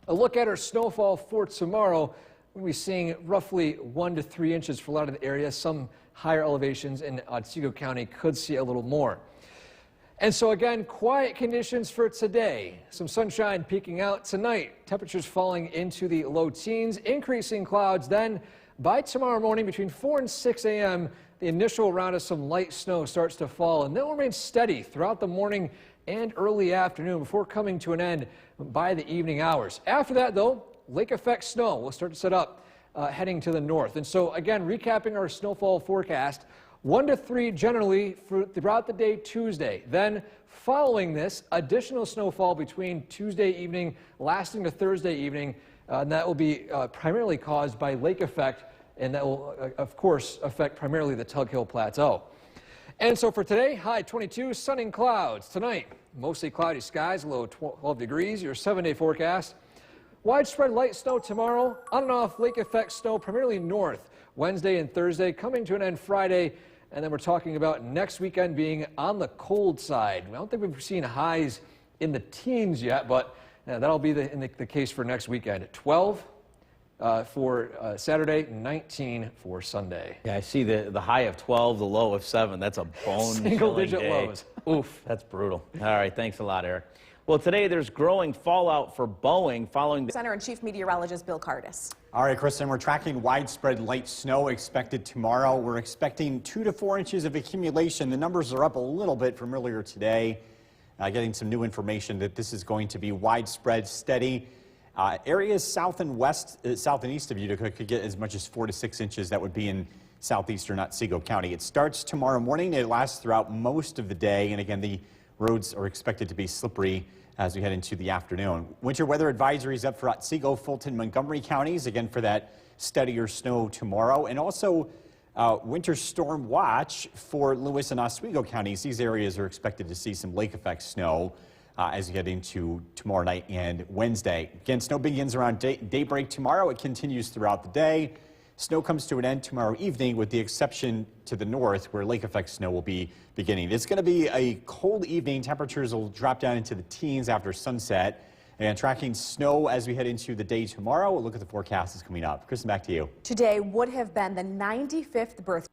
a look at our snowfall for tomorrow. We're going to be seeing roughly 1 to 3 inches for a lot of the areas. Some higher elevations in Otsego County could see a little more. And so again, quiet conditions for today. Some sunshine peeking out tonight. Temperatures falling into the low teens, increasing clouds. Then by tomorrow morning between 4 and 6 a.m., the initial round of some light snow starts to fall, and they'll remain steady throughout the morning and early afternoon before coming to an end by the evening hours. After that, though, lake effect snow will start to set up heading to the north. And so again, recapping our snowfall forecast, 1 to 3 generally throughout the day Tuesday. Then following this, additional snowfall between Tuesday evening lasting to Thursday evening. And that will be primarily caused by lake effect, and that will, of course, affect primarily the Tug Hill Plateau. And so for today, high 22, sun and clouds. Tonight, mostly cloudy skies, low 12 degrees, your 7-day forecast. Widespread light snow tomorrow, on and off lake effect snow, primarily north, Wednesday and Thursday, coming to an end Friday. And then we're talking about next weekend being on the cold side. I don't think we've seen highs in the teens yet, but that'll be the case for next weekend. 12 for Saturday, 19 for Sunday. Yeah, I see the high of 12, the low of 7. That's a bone-chilling Single-digit day. lows. Oof, that's brutal. All right, thanks a lot, Eric. Well, today there's growing fallout for Boeing following the Center and Chief Meteorologist Bill Cardis. All right, Kristen, we're tracking widespread light snow expected tomorrow. We're expecting 2 to 4 inches of accumulation. The numbers are up a little bit from earlier today. Getting some new information that this is going to be widespread, steady. Areas south and west, south and east of Utica could get as much as 4 to 6 inches. That would be in southeastern Otsego County. It starts tomorrow morning. It lasts throughout most of the day. And again, the roads are expected to be slippery as we head into the afternoon. Winter weather advisories up for Otsego, Fulton, Montgomery counties, again for that steadier snow tomorrow. And also winter storm watch for Lewis and Oswego counties. These areas are expected to see some lake effect snow as we get into tomorrow night and Wednesday. Again, snow begins around daybreak tomorrow. It continues throughout the day. Snow comes to an end tomorrow evening, with the exception to the north, where lake effect snow will be beginning. It's going to be a cold evening. Temperatures will drop down into the teens after sunset. And tracking snow as we head into the day tomorrow. We'll look at the forecast that's coming up. Kristen, back to you. Today would have been the 95th birthday.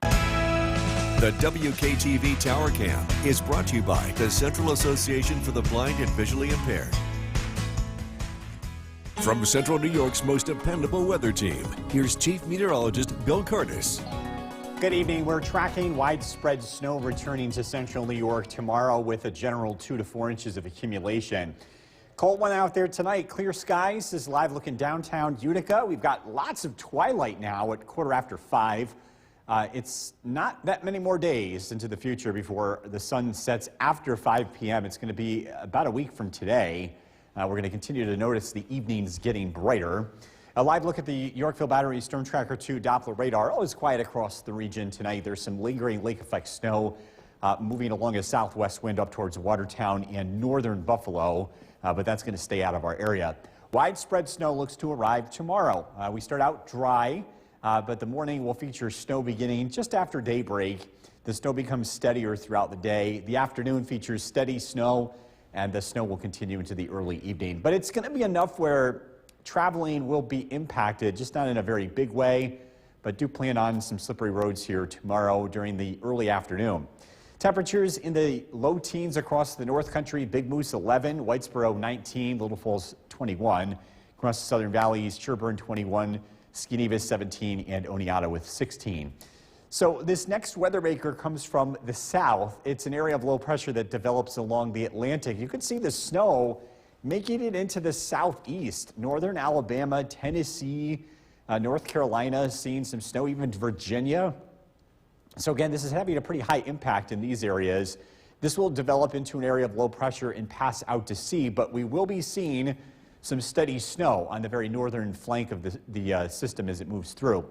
The WKTV Tower Cam is brought to you by the Central Association for the Blind and Visually Impaired. From Central New York's most dependable weather team, here's Chief Meteorologist Bill Cardis. Good evening. We're tracking widespread snow returning to central New York tomorrow with a general 2 to 4 inches of accumulation. Cold one out there tonight. Clear skies. This is live looking downtown Utica. We've got lots of twilight now at 5:15. It's not that many more days into the future before the sun sets after 5 p.m. It's going to be about a week from today. We're going to continue to notice the evenings getting brighter. A live look at the Yorkville Battery Storm Tracker 2 Doppler radar. All is quiet across the region tonight. There's some lingering lake effect snow moving along a southwest wind up towards Watertown and northern Buffalo, but that's going to stay out of our area. Widespread snow looks to arrive tomorrow. We start out dry, but the morning will feature snow beginning just after daybreak. The snow becomes steadier throughout the day. The afternoon features steady snow, and the snow will continue into the early evening. But it's going to be enough where traveling will be impacted, just not in a very big way, but do plan on some slippery roads here tomorrow during the early afternoon. Temperatures in the low teens across the North Country. Big Moose 11, Whitesboro 19, Little Falls 21. Across the Southern Valleys, Sherburne 21, Skenevis 17, and Oneonta with 16. So this next weather maker comes from the south. It's an area of low pressure that develops along the Atlantic. You can see the snow making it into the southeast, northern Alabama, Tennessee, North Carolina, seeing some snow, even Virginia. So again, this is having a pretty high impact in these areas. This will develop into an area of low pressure and pass out to sea, but we will be seeing some steady snow on the very northern flank of the system as it moves through.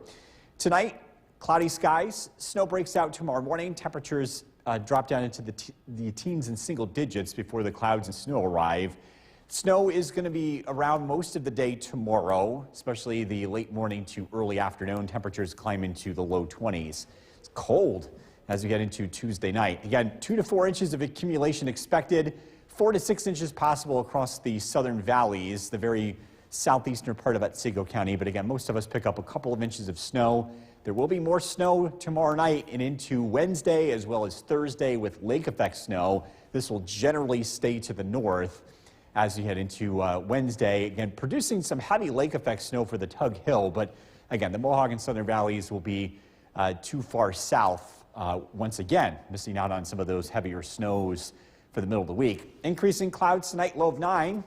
Tonight, cloudy skies. Snow breaks out tomorrow morning. Temperatures drop down into the teens and single digits before the clouds and snow arrive. Snow is going to be around most of the day tomorrow, especially the late morning to early afternoon. Temperatures climb into the low 20s. It's cold as we get into Tuesday night. Again, 2 to 4 inches of accumulation expected, 4 to 6 inches possible across the southern valleys, the very southeastern part of Otsego County. But again, most of us pick up a couple of inches of snow. There will be more snow tomorrow night and into Wednesday as well as Thursday with lake effect snow. This will generally stay to the north as you head into Wednesday, again, producing some heavy lake effect snow for the Tug Hill. But again, the Mohawk and southern valleys will be too far south once again, missing out on some of those heavier snows for the middle of the week. Increasing clouds tonight, low of 9.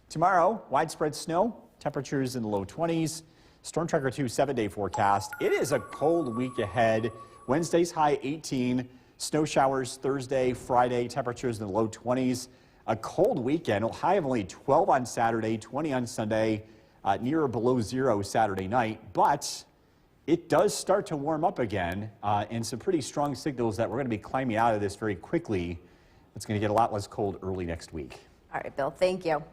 Tomorrow, widespread snow, temperatures in the low 20s. Storm Tracker 2 7-day forecast. It is a cold week ahead. Wednesday's high 18. Snow showers Thursday, Friday, temperatures in the low 20s. A cold weekend, a high of only 12 on Saturday, 20 on Sunday, near or below 0 Saturday night. But it does start to warm up again, and some pretty strong signals that we're going to be climbing out of this very quickly. It's going to get a lot less cold early next week. All right, Bill, thank you.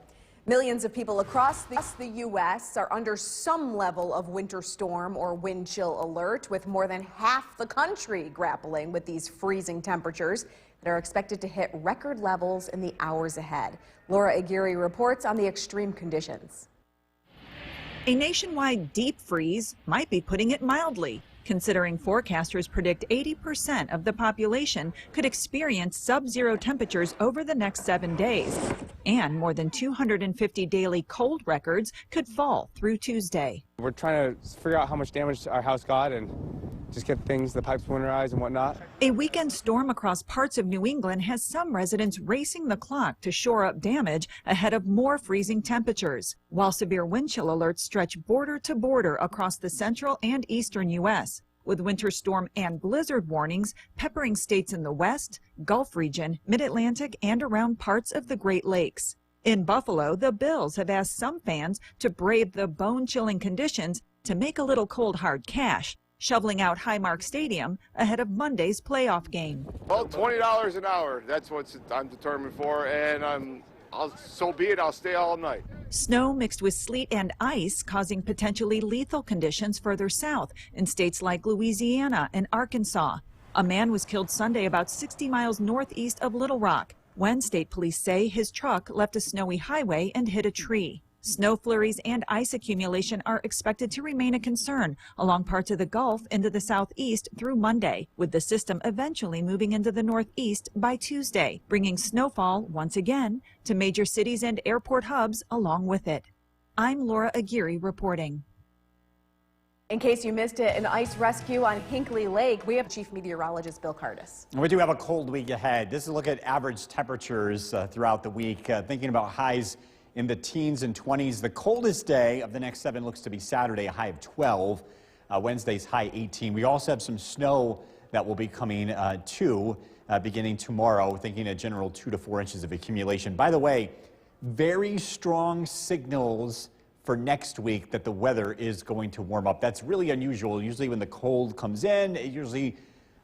Millions of people across the U.S. are under some level of winter storm or wind chill alert, with more than half the country grappling with these freezing temperatures that are expected to hit record levels in the hours ahead. Laura Aguirre reports on the extreme conditions. A nationwide deep freeze might be putting it mildly, considering forecasters predict 80% of the population could experience sub-zero temperatures over the next 7 days, and more than 250 daily cold records could fall through Tuesday. We're trying to figure out how much damage our house got and just get the pipes winterized and whatnot. A weekend storm across parts of New England has some residents racing the clock to shore up damage ahead of more freezing temperatures, while severe wind chill alerts stretch border to border across the central and eastern U.S., with winter storm and blizzard warnings peppering states in the West, Gulf region, Mid-Atlantic, and around parts of the Great Lakes. In Buffalo, the Bills have asked some fans to brave the bone-chilling conditions to make a little cold hard cash, shoveling out Highmark Stadium ahead of Monday's playoff game. Well, $20 an hour, that's what I'm determined for, and so be it, I'll stay all night. Snow mixed with sleet and ice causing potentially lethal conditions further south in states like Louisiana and Arkansas. A man was killed Sunday about 60 miles northeast of Little Rock when state police say his truck left a snowy highway and hit a tree. Snow flurries and ice accumulation are expected to remain a concern along parts of the Gulf into the southeast through Monday, with the system eventually moving into the northeast by Tuesday, bringing snowfall once again to major cities and airport hubs along with it. I'm Laura Aguirre reporting. In case you missed it, an ice rescue on Hinkley Lake. We have Chief Meteorologist Bill Cardis. We do have a cold week ahead. This is a look at average temperatures throughout the week, thinking about highs in the teens and 20s. The coldest day of the next 7 looks to be Saturday, a high of 12. Wednesday's high 18. We also have some snow that will be coming beginning tomorrow, thinking a general 2 to 4 inches of accumulation. By the way, very strong signals for next week that the weather is going to warm up. That's really unusual. Usually when the cold comes in, it usually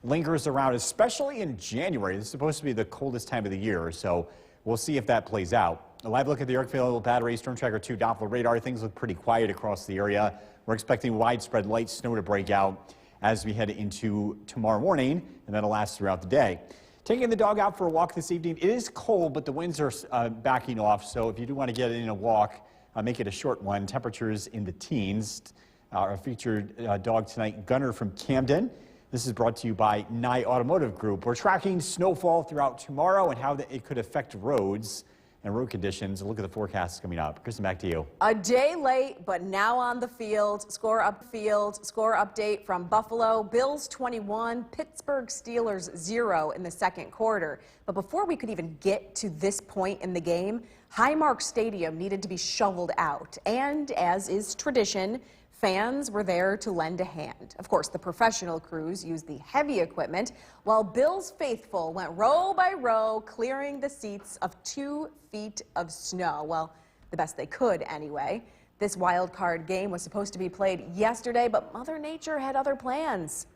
lingers around, especially in January. This is supposed to be the coldest time of the year, so we'll see if that plays out. A live look at the Yorkville Battery Storm Tracker 2 Doppler radar. Things look pretty quiet across the area. We're expecting widespread light snow to break out as we head into tomorrow morning, and that'll last throughout the day. Taking the dog out for a walk this evening. It is cold, but the winds are backing off, so if you do want to get in a walk, make it a short one. Temperatures in the teens. Our featured dog tonight, Gunner from Camden. This is brought to you by Nye Automotive Group. We're tracking snowfall throughout tomorrow and how it could affect roads and road conditions. A look at the forecast coming up. Kristen, back to you. A day late, but now on the field. Score update from Buffalo. Bills 21, Pittsburgh Steelers 0 in the second quarter. But before we could even get to this point in the game, Highmark Stadium needed to be shoveled out. And as is tradition, fans were there to lend a hand. Of course, the professional crews used the heavy equipment, while Bills faithful went row by row, clearing the seats of 2 feet of snow. Well, the best they could anyway. This wild card game was supposed to be played yesterday, but Mother Nature had other plans.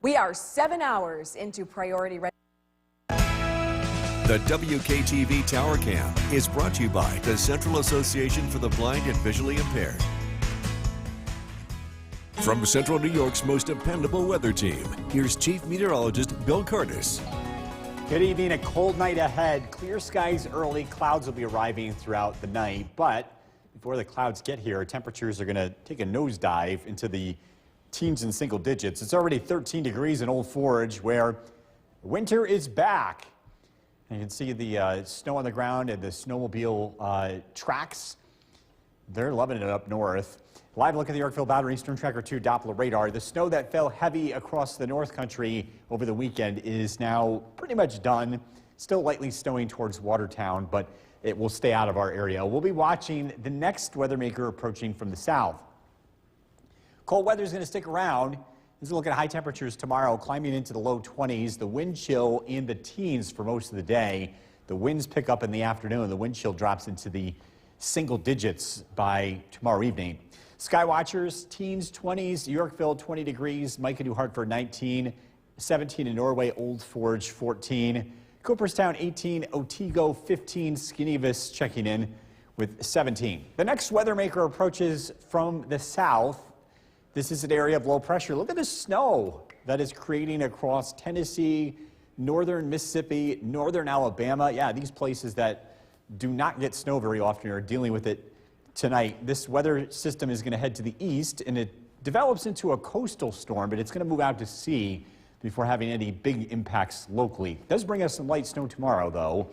We are 7 hours into Priority Red. The WKTV Tower Cam is brought to you by the Central Association for the Blind and Visually Impaired. From Central New York's most dependable weather team, here's Chief Meteorologist Bill Curtis. Good evening. A cold night ahead. Clear skies early. Clouds will be arriving throughout the night. But before the clouds get here, temperatures are going to take a nosedive into the teens and single digits. It's already 13 degrees in Old Forge, where winter is back. And you can see the snow on the ground and the snowmobile tracks. They're loving it up north. Live look at the Yorkville Battery Storm Tracker 2 Doppler radar. The snow that fell heavy across the North Country over the weekend is now pretty much done. Still lightly snowing towards Watertown, but it will stay out of our area. We'll be watching the next weather maker approaching from the south. Cold weather is going to stick around. Let's look at high temperatures tomorrow, climbing into the low 20s. The wind chill in the teens for most of the day. The winds pick up in the afternoon. The wind chill drops into the single digits by tomorrow evening. Sky watchers, teens, 20s, Yorkville 20 degrees, Micah, New Hartford 19, 17 in Norway, Old Forge 14, Cooperstown 18, Otago 15, Skenevis checking in with 17. The next weather maker approaches from the south. This is an area of low pressure. Look at the snow that is creating across Tennessee, northern Mississippi, northern Alabama. Yeah, these places that do not get snow very often are dealing with it tonight. This weather system is going to head to the east, and it develops into a coastal storm, but it's going to move out to sea before having any big impacts locally. It does bring us some light snow tomorrow, though.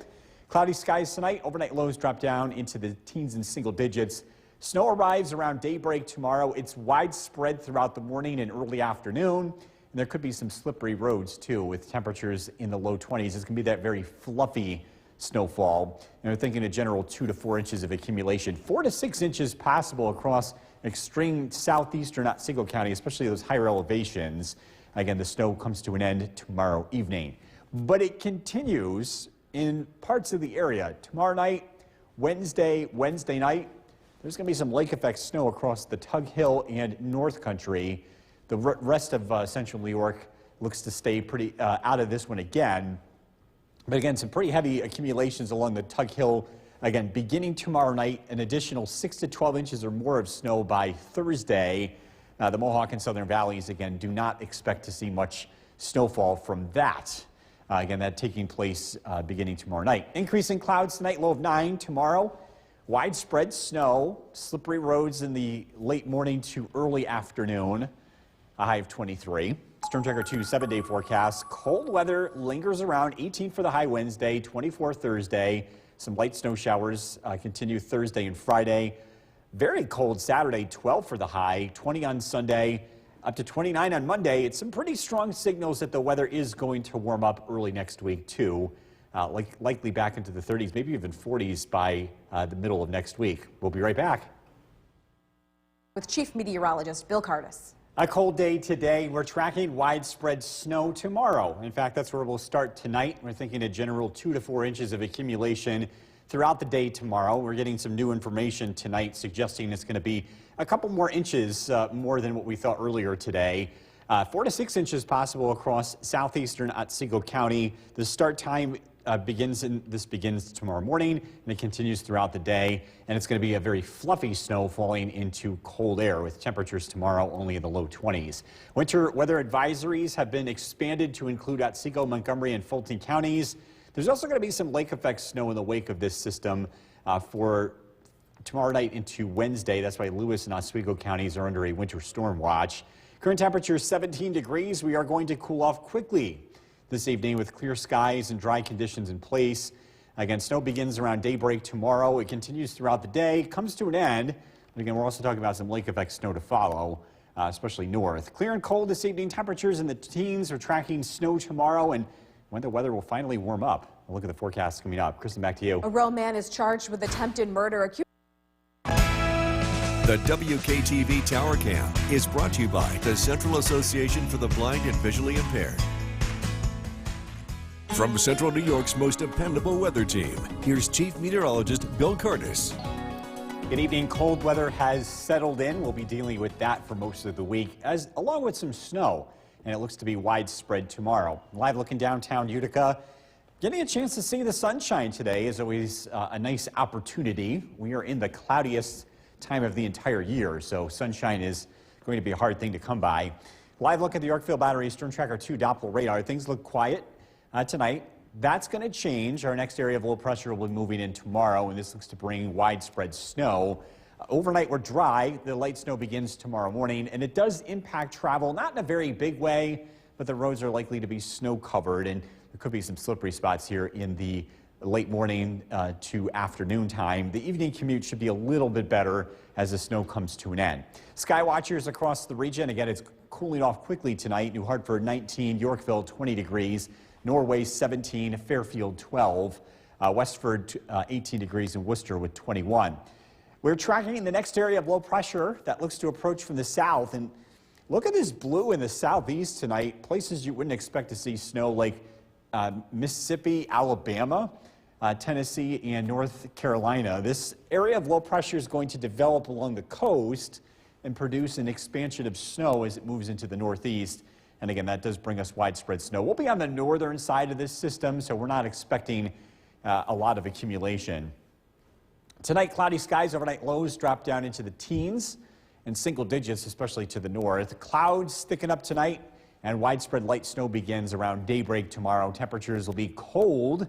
Cloudy skies tonight. Overnight lows drop down into the teens and single digits. Snow arrives around daybreak tomorrow. It's widespread throughout the morning and early afternoon. And there could be some slippery roads, too, with temperatures in the low 20s. It's going to be that very fluffy snowfall. And we're thinking a general 2 to 4 inches of accumulation. 4 to 6 inches possible across extreme southeastern Otsego County, especially those higher elevations. Again, the snow comes to an end tomorrow evening. But it continues in parts of the area. Tomorrow night, Wednesday night, there's going to be some lake effect snow across the Tug Hill and North Country. The rest of central New York looks to stay pretty out of this one again. But again, some pretty heavy accumulations along the Tug Hill. Again, beginning tomorrow night, an additional 6 to 12 inches or more of snow by Thursday. The Mohawk and Southern Valleys, again, do not expect to see much snowfall from that. Again, that taking place beginning tomorrow night. Increasing clouds tonight, low of 9 tomorrow. Widespread snow, slippery roads in the late morning to early afternoon, a high of 23. Storm Tracker 2 7-day forecast. Cold weather lingers around. 18 for the high Wednesday, 24 Thursday. Some light snow showers continue Thursday and Friday. Very cold Saturday, 12 for the high, 20 on Sunday, up to 29 on Monday. It's some pretty strong signals that the weather is going to warm up early next week, too. Likely back into the 30s, maybe even 40s by the middle of next week. We'll be right back. With Chief Meteorologist Bill Curtis. A cold day today. We're tracking widespread snow tomorrow. In fact, that's where we'll start tonight. We're thinking a general 2 to 4 inches of accumulation throughout the day tomorrow. We're getting some new information tonight suggesting it's going to be a couple more inches more than what we thought earlier today. 4 to 6 inches possible across southeastern Otsego County. The start time begins tomorrow morning, and it continues throughout the day. And it's going to be a very fluffy snow falling into cold air with temperatures tomorrow only in the low 20s. Winter weather advisories have been expanded to include Otsego, Montgomery, and Fulton counties. There's also going to be some lake effect snow in the wake of this system for tomorrow night into Wednesday. That's why Lewis and Oswego counties are under a winter storm watch. Current temperature 17 degrees. We are going to cool off quickly this evening with clear skies and dry conditions in place. Again, snow begins around daybreak tomorrow. It continues throughout the day, comes to an end. But again, we're also talking about some lake effect snow to follow, especially north. Clear and cold this evening. Temperatures in the teens. Are tracking snow tomorrow and when the weather will finally warm up. We'll look at the forecast coming up. Kristen, back to you. A Roe man is charged with attempted murder. The WKTV Tower Cam is brought to you by the Central Association for the Blind and Visually Impaired. From Central New York's most dependable weather team, here's Chief Meteorologist Bill Curtis. Good evening. Cold weather has settled in. We'll be dealing with that for most of the week, along with some snow, and it looks to be widespread tomorrow. Live looking downtown Utica. Getting a chance to see the sunshine today is always a nice opportunity. We are in the cloudiest time of the entire year, so sunshine is going to be a hard thing to come by. Live look at the Yorkville Battery Storm Tracker 2 Doppler radar. Things look quiet tonight. That's going to change. Our next area of low pressure will be moving in tomorrow, and this looks to bring widespread snow. Overnight, we're dry. The light snow begins tomorrow morning, and it does impact travel, not in a very big way, but the roads are likely to be snow covered, and there could be some slippery spots here in the late morning to afternoon time. The evening commute should be a little bit better as the snow comes to an end. Sky watchers across the region. Again, it's cooling off quickly tonight. New Hartford 19, Yorkville 20 degrees. Norway 17, Fairfield 12, Westford 18 degrees, and Worcester with 21. We're tracking the next area of low pressure that looks to approach from the south. And look at this blue in the southeast tonight, places you wouldn't expect to see snow like Mississippi, Alabama, Tennessee, and North Carolina. This area of low pressure is going to develop along the coast and produce an expansion of snow as it moves into the northeast. And again, that does bring us widespread snow. We'll be on the northern side of this system, so we're not expecting a lot of accumulation. Tonight, cloudy skies, overnight lows drop down into the teens and single digits, especially to the north. Clouds thicken up tonight, and widespread light snow begins around daybreak tomorrow. Temperatures will be cold.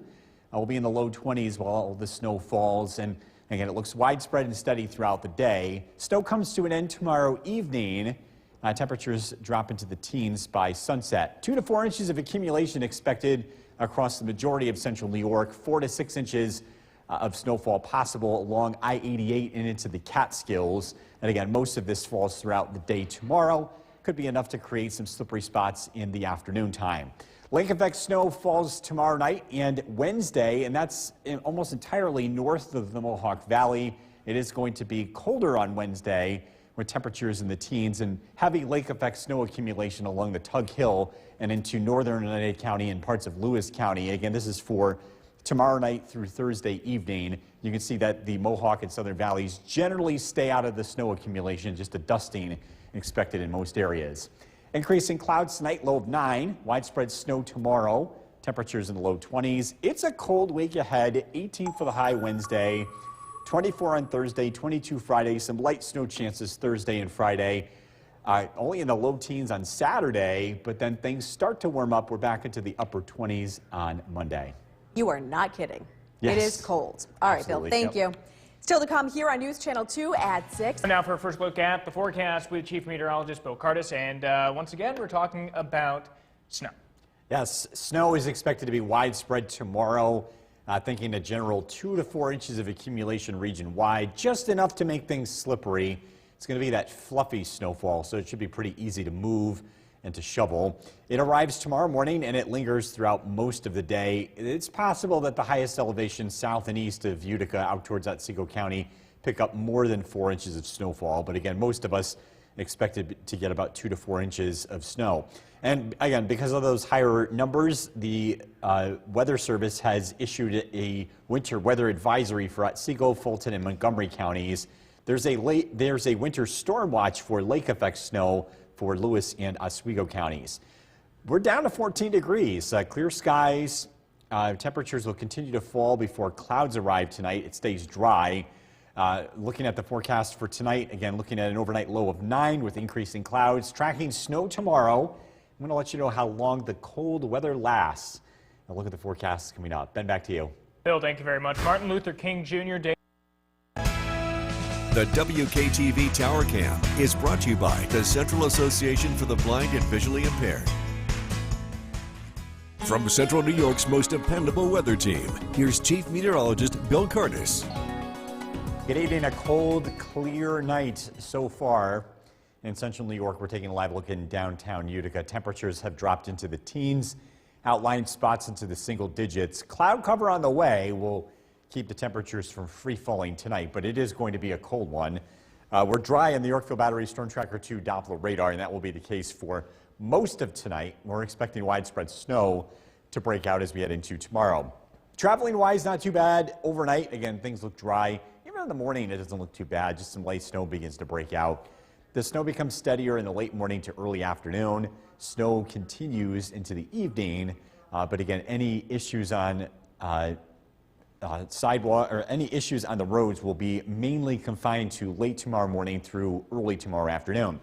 We'll be in the low 20s while all the snow falls. And again, it looks widespread and steady throughout the day. Snow comes to an end tomorrow evening. Temperatures drop into the teens by sunset. 2 to 4 inches of accumulation expected across the majority of central New York. 4 to 6 inches of snowfall possible along I-88 and into the Catskills. And again, most of this falls throughout the day tomorrow. Could be enough to create some slippery spots in the afternoon time. Lake effect snow falls tomorrow night and Wednesday, and that's almost entirely north of the Mohawk Valley. It is going to be colder on Wednesday, with temperatures in the teens, and heavy lake effect snow accumulation along the Tug Hill and into northern United County and parts of Lewis County. Again, this is for tomorrow night through Thursday evening. You can see that the Mohawk and Southern Valleys generally stay out of the snow accumulation, just a dusting expected in most areas. Increasing clouds tonight, low of 9. Widespread snow tomorrow, temperatures in the low 20s. It's a cold week ahead, 18 for the high Wednesday. 24 on Thursday, 22 Friday, some light snow chances Thursday and Friday. Only in the low teens on Saturday, but then things start to warm up. We're back into the upper 20s on Monday. You are not kidding. Yes. It is cold. All right, Bill, thank you. Still to come here on News Channel 2 at 6. Now for a first look at the forecast with Chief Meteorologist Bill Curtis. And once again, we're talking about snow. Yes, snow is expected to be widespread tomorrow. Thinking a general 2 to 4 inches of accumulation region-wide, just enough to make things slippery. It's going to be that fluffy snowfall, so it should be pretty easy to move and to shovel. It arrives tomorrow morning, and it lingers throughout most of the day. It's possible that the highest elevation south and east of Utica, out towards Otsego County, pick up more than 4 inches of snowfall. But again, most of us expected to get about 2 to 4 inches of snow. And again, because of those higher numbers, the Weather Service has issued a winter weather advisory for Otsego, Fulton, and Montgomery counties. There's a winter storm watch for lake effect snow for Lewis and Oswego counties. We're down to 14 degrees, clear skies. Temperatures will continue to fall before clouds arrive tonight. It stays dry. Looking at the forecast for tonight, again, looking at an overnight low of 9 with increasing clouds. Tracking snow tomorrow. I'm going to let you know how long the cold weather lasts. Now look at the forecast coming up. Ben, back to you. Bill, thank you very much. Martin Luther King Jr. Day. The WKTV Tower Cam is brought to you by the Central Association for the Blind and Visually Impaired. From Central New York's most dependable weather team, here's Chief Meteorologist Bill Curtis. Good evening. A cold, clear night so far. In central New York, we're taking a live look in downtown Utica. Temperatures have dropped into the teens, outlying spots into the single digits. Cloud cover on the way will keep the temperatures from free falling tonight, but it is going to be a cold one. We're dry in the Yorkville Battery Storm Tracker 2 Doppler radar, and that will be the case for most of tonight. We're expecting widespread snow to break out as we head into tomorrow. Traveling wise, not too bad overnight. Again, things look dry. Even in the morning, it doesn't look too bad. Just some light snow begins to break out. The snow becomes steadier in the late morning to early afternoon. Snow continues into the evening, but again, any issues on sidewalk or any issues on the roads will be mainly confined to late tomorrow morning through early tomorrow afternoon.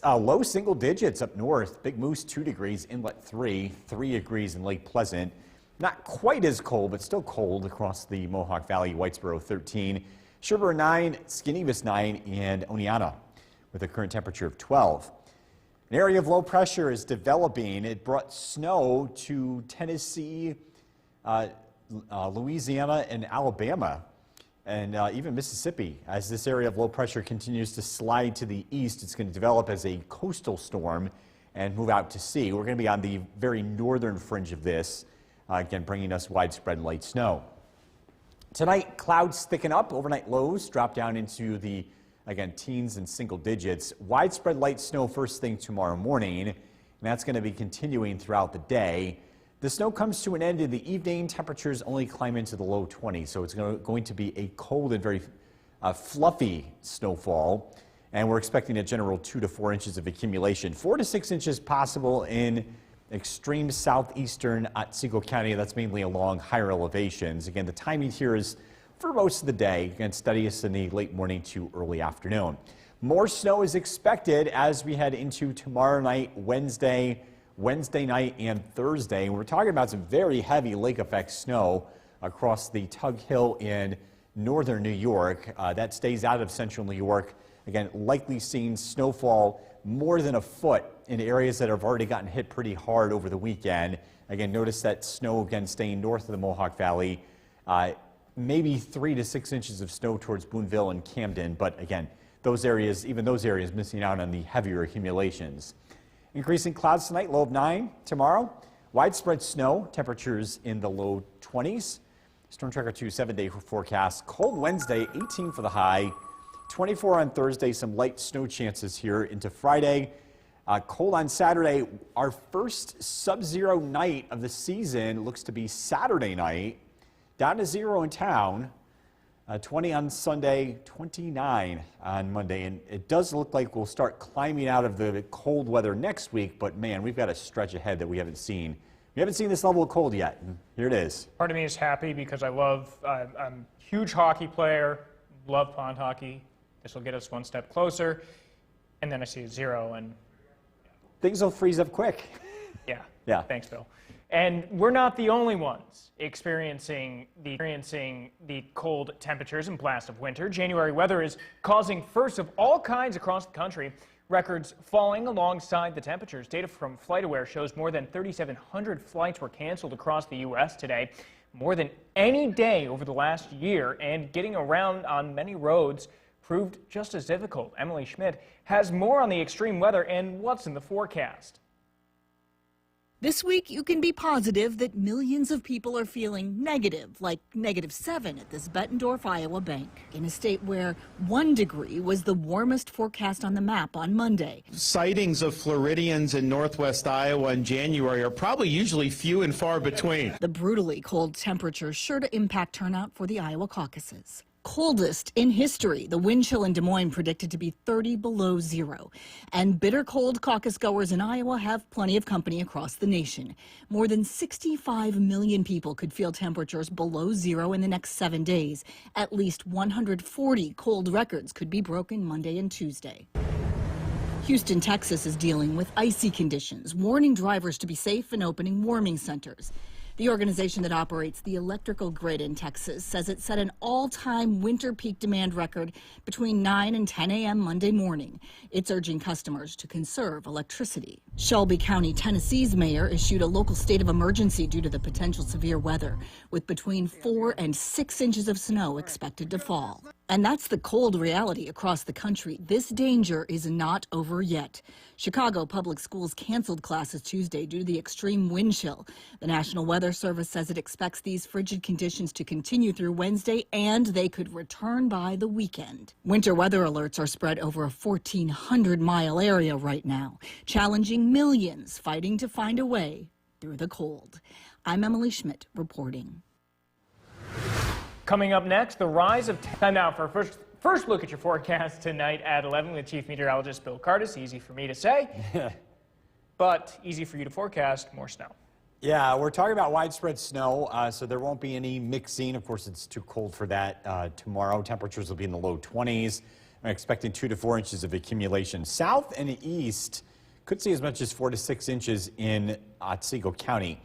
Low single digits up north. Big Moose 2 degrees, Inlet 3 degrees in Lake Pleasant. Not quite as cold, but still cold across the Mohawk Valley. Whitesboro 13, Sherburne 9, Skinevus 9, and Oneonta with a current temperature of 12. An area of low pressure is developing. It brought snow to Tennessee, Louisiana, and Alabama, and even Mississippi. As this area of low pressure continues to slide to the east, it's going to develop as a coastal storm and move out to sea. We're going to be on the very northern fringe of this, again bringing us widespread light snow. Tonight, clouds thicken up. Overnight lows drop down into the, again, teens and single digits. Widespread light snow first thing tomorrow morning, and that's going to be continuing throughout the day. The snow comes to an end in the evening. Temperatures only climb into the low 20s, so it's going to be a cold and very fluffy snowfall. And we're expecting a general 2 to 4 inches of accumulation. 4 to 6 inches possible in extreme southeastern Otsego County. That's mainly along higher elevations. Again, the timing here is for most of the day. Again, steadiest in the late morning to early afternoon. More snow is expected as we head into tomorrow night, Wednesday night, and Thursday. We're talking about some very heavy lake effect snow across the Tug Hill in northern New York. That stays out of central New York. Again, likely seeing snowfall more than a foot in areas that have already gotten hit pretty hard over the weekend. Again, notice that snow again staying north of the Mohawk Valley. Maybe 3 to 6 inches of snow towards Boonville and Camden, but again, those areas, even those areas, missing out on the heavier accumulations. Increasing clouds tonight, low of 9 tomorrow. Widespread snow, temperatures in the low 20s. Storm Tracker 2 7-day forecast. Cold Wednesday, 18 for the high. 24 on Thursday, some light snow chances here into Friday. Cold on Saturday. Our first sub-zero night of the season looks to be Saturday night. Down to 0 in town. 20 on Sunday, 29 on Monday, and it does look like we'll start climbing out of the cold weather next week, but man, we've got a stretch ahead that we haven't seen. We haven't seen this level of cold yet, and here it is. Part of me is happy because I'm a huge hockey player, love pond hockey. This will get us one step closer, and then I see a 0, and things will freeze up quick. Yeah. Thanks, Bill. And we're not the only ones experiencing the cold temperatures and blast of winter. January weather is causing firsts of all kinds across the country. Records falling alongside the temperatures. Data from FlightAware shows more than 3,700 flights were canceled across the U.S. today, more than any day over the last year, and getting around on many roads proved just as difficult. Emily Schmidt has more on the extreme weather and what's in the forecast. This week, you can be positive that millions of people are feeling negative, like -7 at this Bettendorf, Iowa bank, in a state where 1 degree was the warmest forecast on the map on Monday. Sightings of Floridians in northwest Iowa in January are probably usually few and far between. The brutally cold temperatures sure to impact turnout for the Iowa caucuses. Coldest in history. The wind chill in Des Moines predicted to be 30 below zero. And bitter cold caucus goers in Iowa have plenty of company across the nation. More than 65 million people could feel temperatures below zero in the next 7 days. At least 140 cold records could be broken Monday and Tuesday. Houston, Texas is dealing with icy conditions, warning drivers to be safe and opening warming centers. The organization that operates the electrical grid in Texas says it set an all-time winter peak demand record between 9 and 10 a.m. Monday morning. It's urging customers to conserve electricity. Shelby County, Tennessee's mayor issued a local state of emergency due to the potential severe weather, with between 4 and 6 inches of snow expected to fall. And that's the cold reality across the country. This danger is not over yet. Chicago Public Schools canceled classes Tuesday due to the extreme wind chill. The National Weather Service says it expects these frigid conditions to continue through Wednesday, and they could return by the weekend. Winter weather alerts are spread over a 1,400-mile area right now, challenging millions fighting to find a way through the cold. I'm Emily Schmidt reporting. Coming up next, the rise of time now for first look at your forecast tonight at 11 with Chief Meteorologist Bill Curtis. Easy for me to say, but easy for you to forecast. More snow. Yeah, we're talking about widespread snow, so there won't be any mixing. Of course, it's too cold for that tomorrow. Temperatures will be in the low 20s. I'm expecting 2 to 4 inches of accumulation. South and east could see as much as 4 to 6 inches in Otsego County.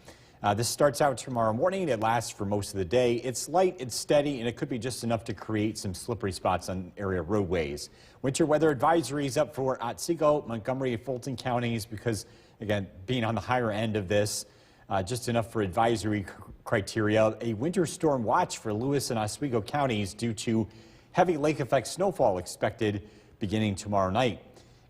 This starts out tomorrow morning. It lasts for most of the day. It's light, it's steady, and it could be just enough to create some slippery spots on area roadways. Winter weather advisories up for Otsego, Montgomery, and Fulton counties because, again, being on the higher end of this, just enough for advisory criteria. A winter storm watch for Lewis and Oswego counties due to heavy lake effect snowfall expected beginning tomorrow night.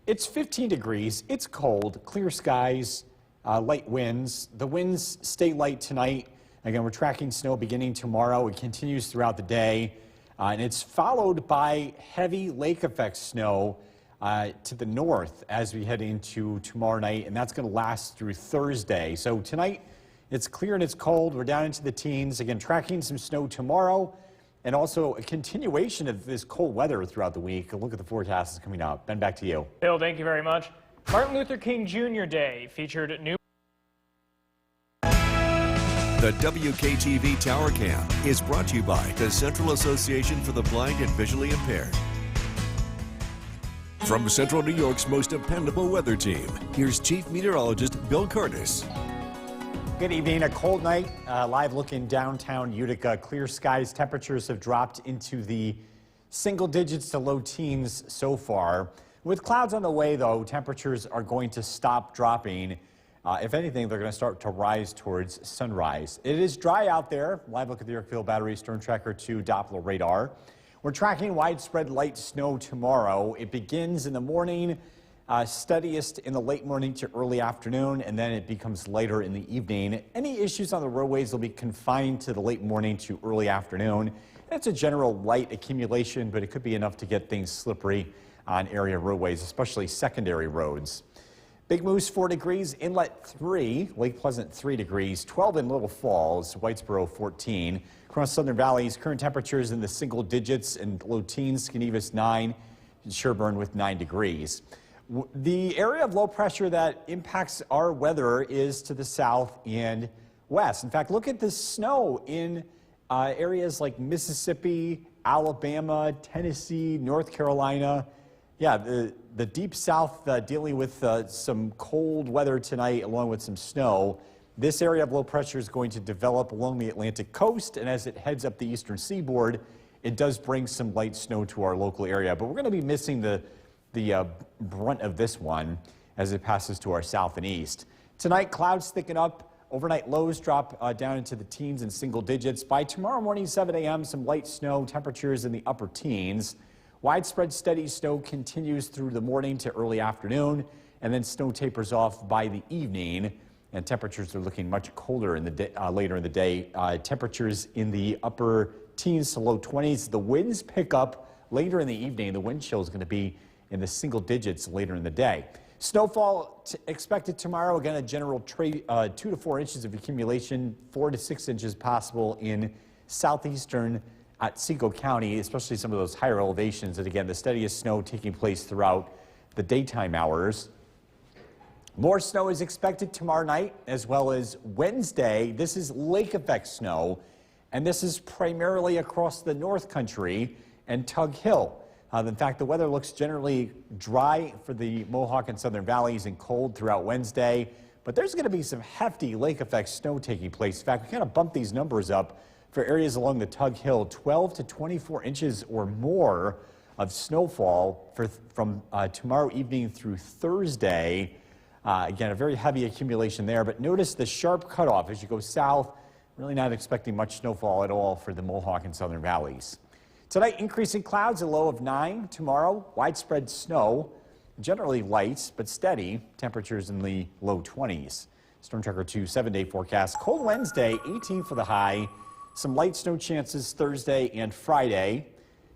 It's 15 degrees. It's cold, clear skies. Light winds. The winds stay light tonight. Again, we're tracking snow beginning tomorrow. It continues throughout the day. And it's followed by heavy lake effect snow to the north as we head into tomorrow night. And that's going to last through Thursday. So tonight, it's clear and it's cold. We're down into the teens. Again, tracking some snow tomorrow. And also a continuation of this cold weather throughout the week. A look at the forecast is coming out. Ben, back to you. Bill, thank you very much. Martin Luther King Jr. Day featured new. The WKTV Tower Cam is brought to you by the Central Association for the Blind and Visually Impaired. From Central New York's most dependable weather team, here's Chief Meteorologist Bill Curtis. Good evening. A cold night. Live look in downtown Utica. Clear skies. Temperatures have dropped into the single digits to low teens so far. With clouds on the way, though, temperatures are going to stop dropping. If anything, they're going to start to rise towards sunrise. It is dry out there. Live look at the Yorkville Battery Storm Tracker 2 Doppler radar. We're tracking widespread light snow tomorrow. It begins in the morning, steadiest in the late morning to early afternoon, and then it becomes lighter in the evening. Any issues on the roadways will be confined to the late morning to early afternoon. It's a general light accumulation, but it could be enough to get things slippery on area roadways, especially secondary roads. Big Moose 4 degrees, Inlet 3, Lake Pleasant 3 degrees, 12 in Little Falls, Whitesboro 14. Across Southern Valleys, current temperatures in the single digits and low teens, Skenevis 9, and Sherburne with 9 degrees. The area of low pressure that impacts our weather is to the south and west. In fact, look at the snow in areas like Mississippi, Alabama, Tennessee, North Carolina. Yeah, the deep south dealing with some cold weather tonight along with some snow. This area of low pressure is going to develop along the Atlantic coast, and as it heads up the eastern seaboard, it does bring some light snow to our local area. But we're going to be missing the brunt of this one as it passes to our south and east. Tonight, clouds thicken up. Overnight lows drop down into the teens and single digits. By tomorrow morning, 7 a.m., some light snow, temperatures in the upper teens. Widespread steady snow continues through the morning to early afternoon, and then snow tapers off by the evening, and temperatures are looking much colder in the day, later in the day. Temperatures in the upper teens to low 20s. The winds pick up later in the evening. The wind chill is going to be in the single digits later in the day. Snowfall expected tomorrow. Again, a general 2 to 4 inches of accumulation, 4 to 6 inches possible in southeastern Otsego County, especially some of those higher elevations. And again, the steadiest snow taking place throughout the daytime hours. More snow is expected tomorrow night as well as Wednesday. This is lake effect snow, and this is primarily across the North Country and Tug Hill. In fact, the weather looks generally dry for the Mohawk and Southern Valleys and cold throughout Wednesday, but there's going to be some hefty lake effect snow taking place. In fact, we kind of bumped these numbers up for areas along the Tug Hill, 12 to 24 inches or more of snowfall from tomorrow evening through Thursday. Again, a very heavy accumulation there, but notice the sharp cutoff as you go south. Really not expecting much snowfall at all for the Mohawk and Southern Valleys. Tonight, increasing clouds, a low of 9. Tomorrow, widespread snow, generally light but steady. Temperatures in the low 20s. Storm Tracker 2 7-day forecast. Cold Wednesday, 18 for the high. Some light snow chances Thursday and Friday.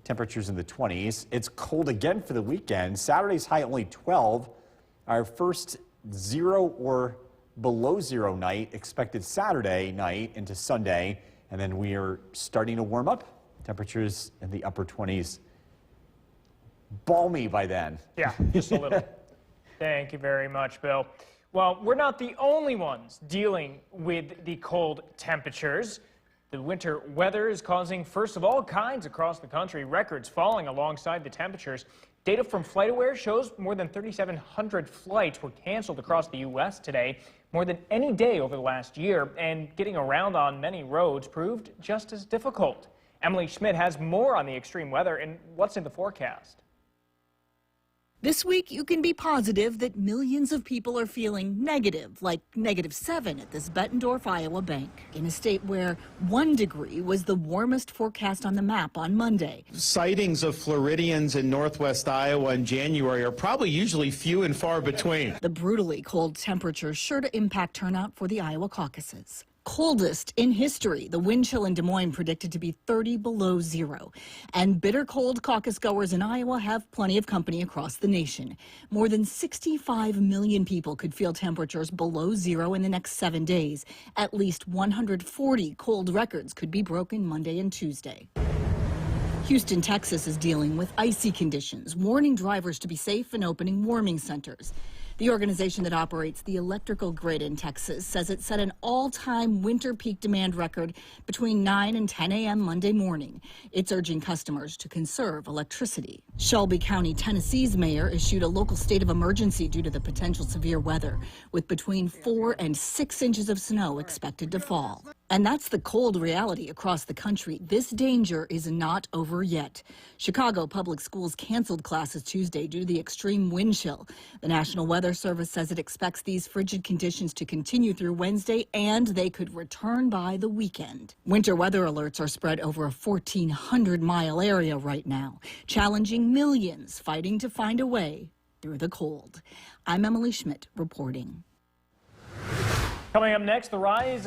Temperatures in the 20s. It's cold again for the weekend. Saturday's high only 12. Our first 0 or below 0 night expected Saturday night into Sunday. And then we are starting to warm up Temperatures in the upper 20s. Balmy by then. Yeah, just a little. Thank you very much, Bill. Well, we're not the only ones dealing with the cold temperatures. The winter weather is causing first of all kinds across the country, records falling alongside the temperatures. Data from FlightAware shows more than 3,700 flights were canceled across the U.S. today, more than any day over the last year, and getting around on many roads proved just as difficult. Emily Schmidt has more on the extreme weather and what's in the forecast. This week, you can be positive that millions of people are feeling negative, like -7 at this Bettendorf, Iowa bank, in a state where 1 degree was the warmest forecast on the map on Monday. Sightings of Floridians in northwest Iowa in January are probably usually few and far between. The brutally cold temperatures sure to impact turnout for the Iowa caucuses. Coldest in history, the wind chill in Des Moines predicted to be 30 below zero. And bitter cold caucus goers in Iowa have plenty of company across the nation. More than 65 million people could feel temperatures below zero in the next 7 days. At least 140 cold records could be broken Monday and Tuesday. Houston, Texas is dealing with icy conditions, warning drivers to be safe and opening warming centers. The organization that operates the electrical grid in Texas says it set an all-time winter peak demand record between 9 and 10 a.m. Monday morning. It's urging customers to conserve electricity. Shelby County, Tennessee's mayor issued a local state of emergency due to the potential severe weather, with between 4 and 6 inches of snow expected to fall. And that's the cold reality across the country. This danger is not over yet. Chicago Public Schools canceled classes Tuesday due to the extreme wind chill. The National Weather Service says it expects these frigid conditions to continue through Wednesday, and they could return by the weekend. Winter weather alerts are spread over a 1,400-mile area right now, challenging millions fighting to find a way through the cold. I'm Emily Schmidt reporting. Coming up next, the rise of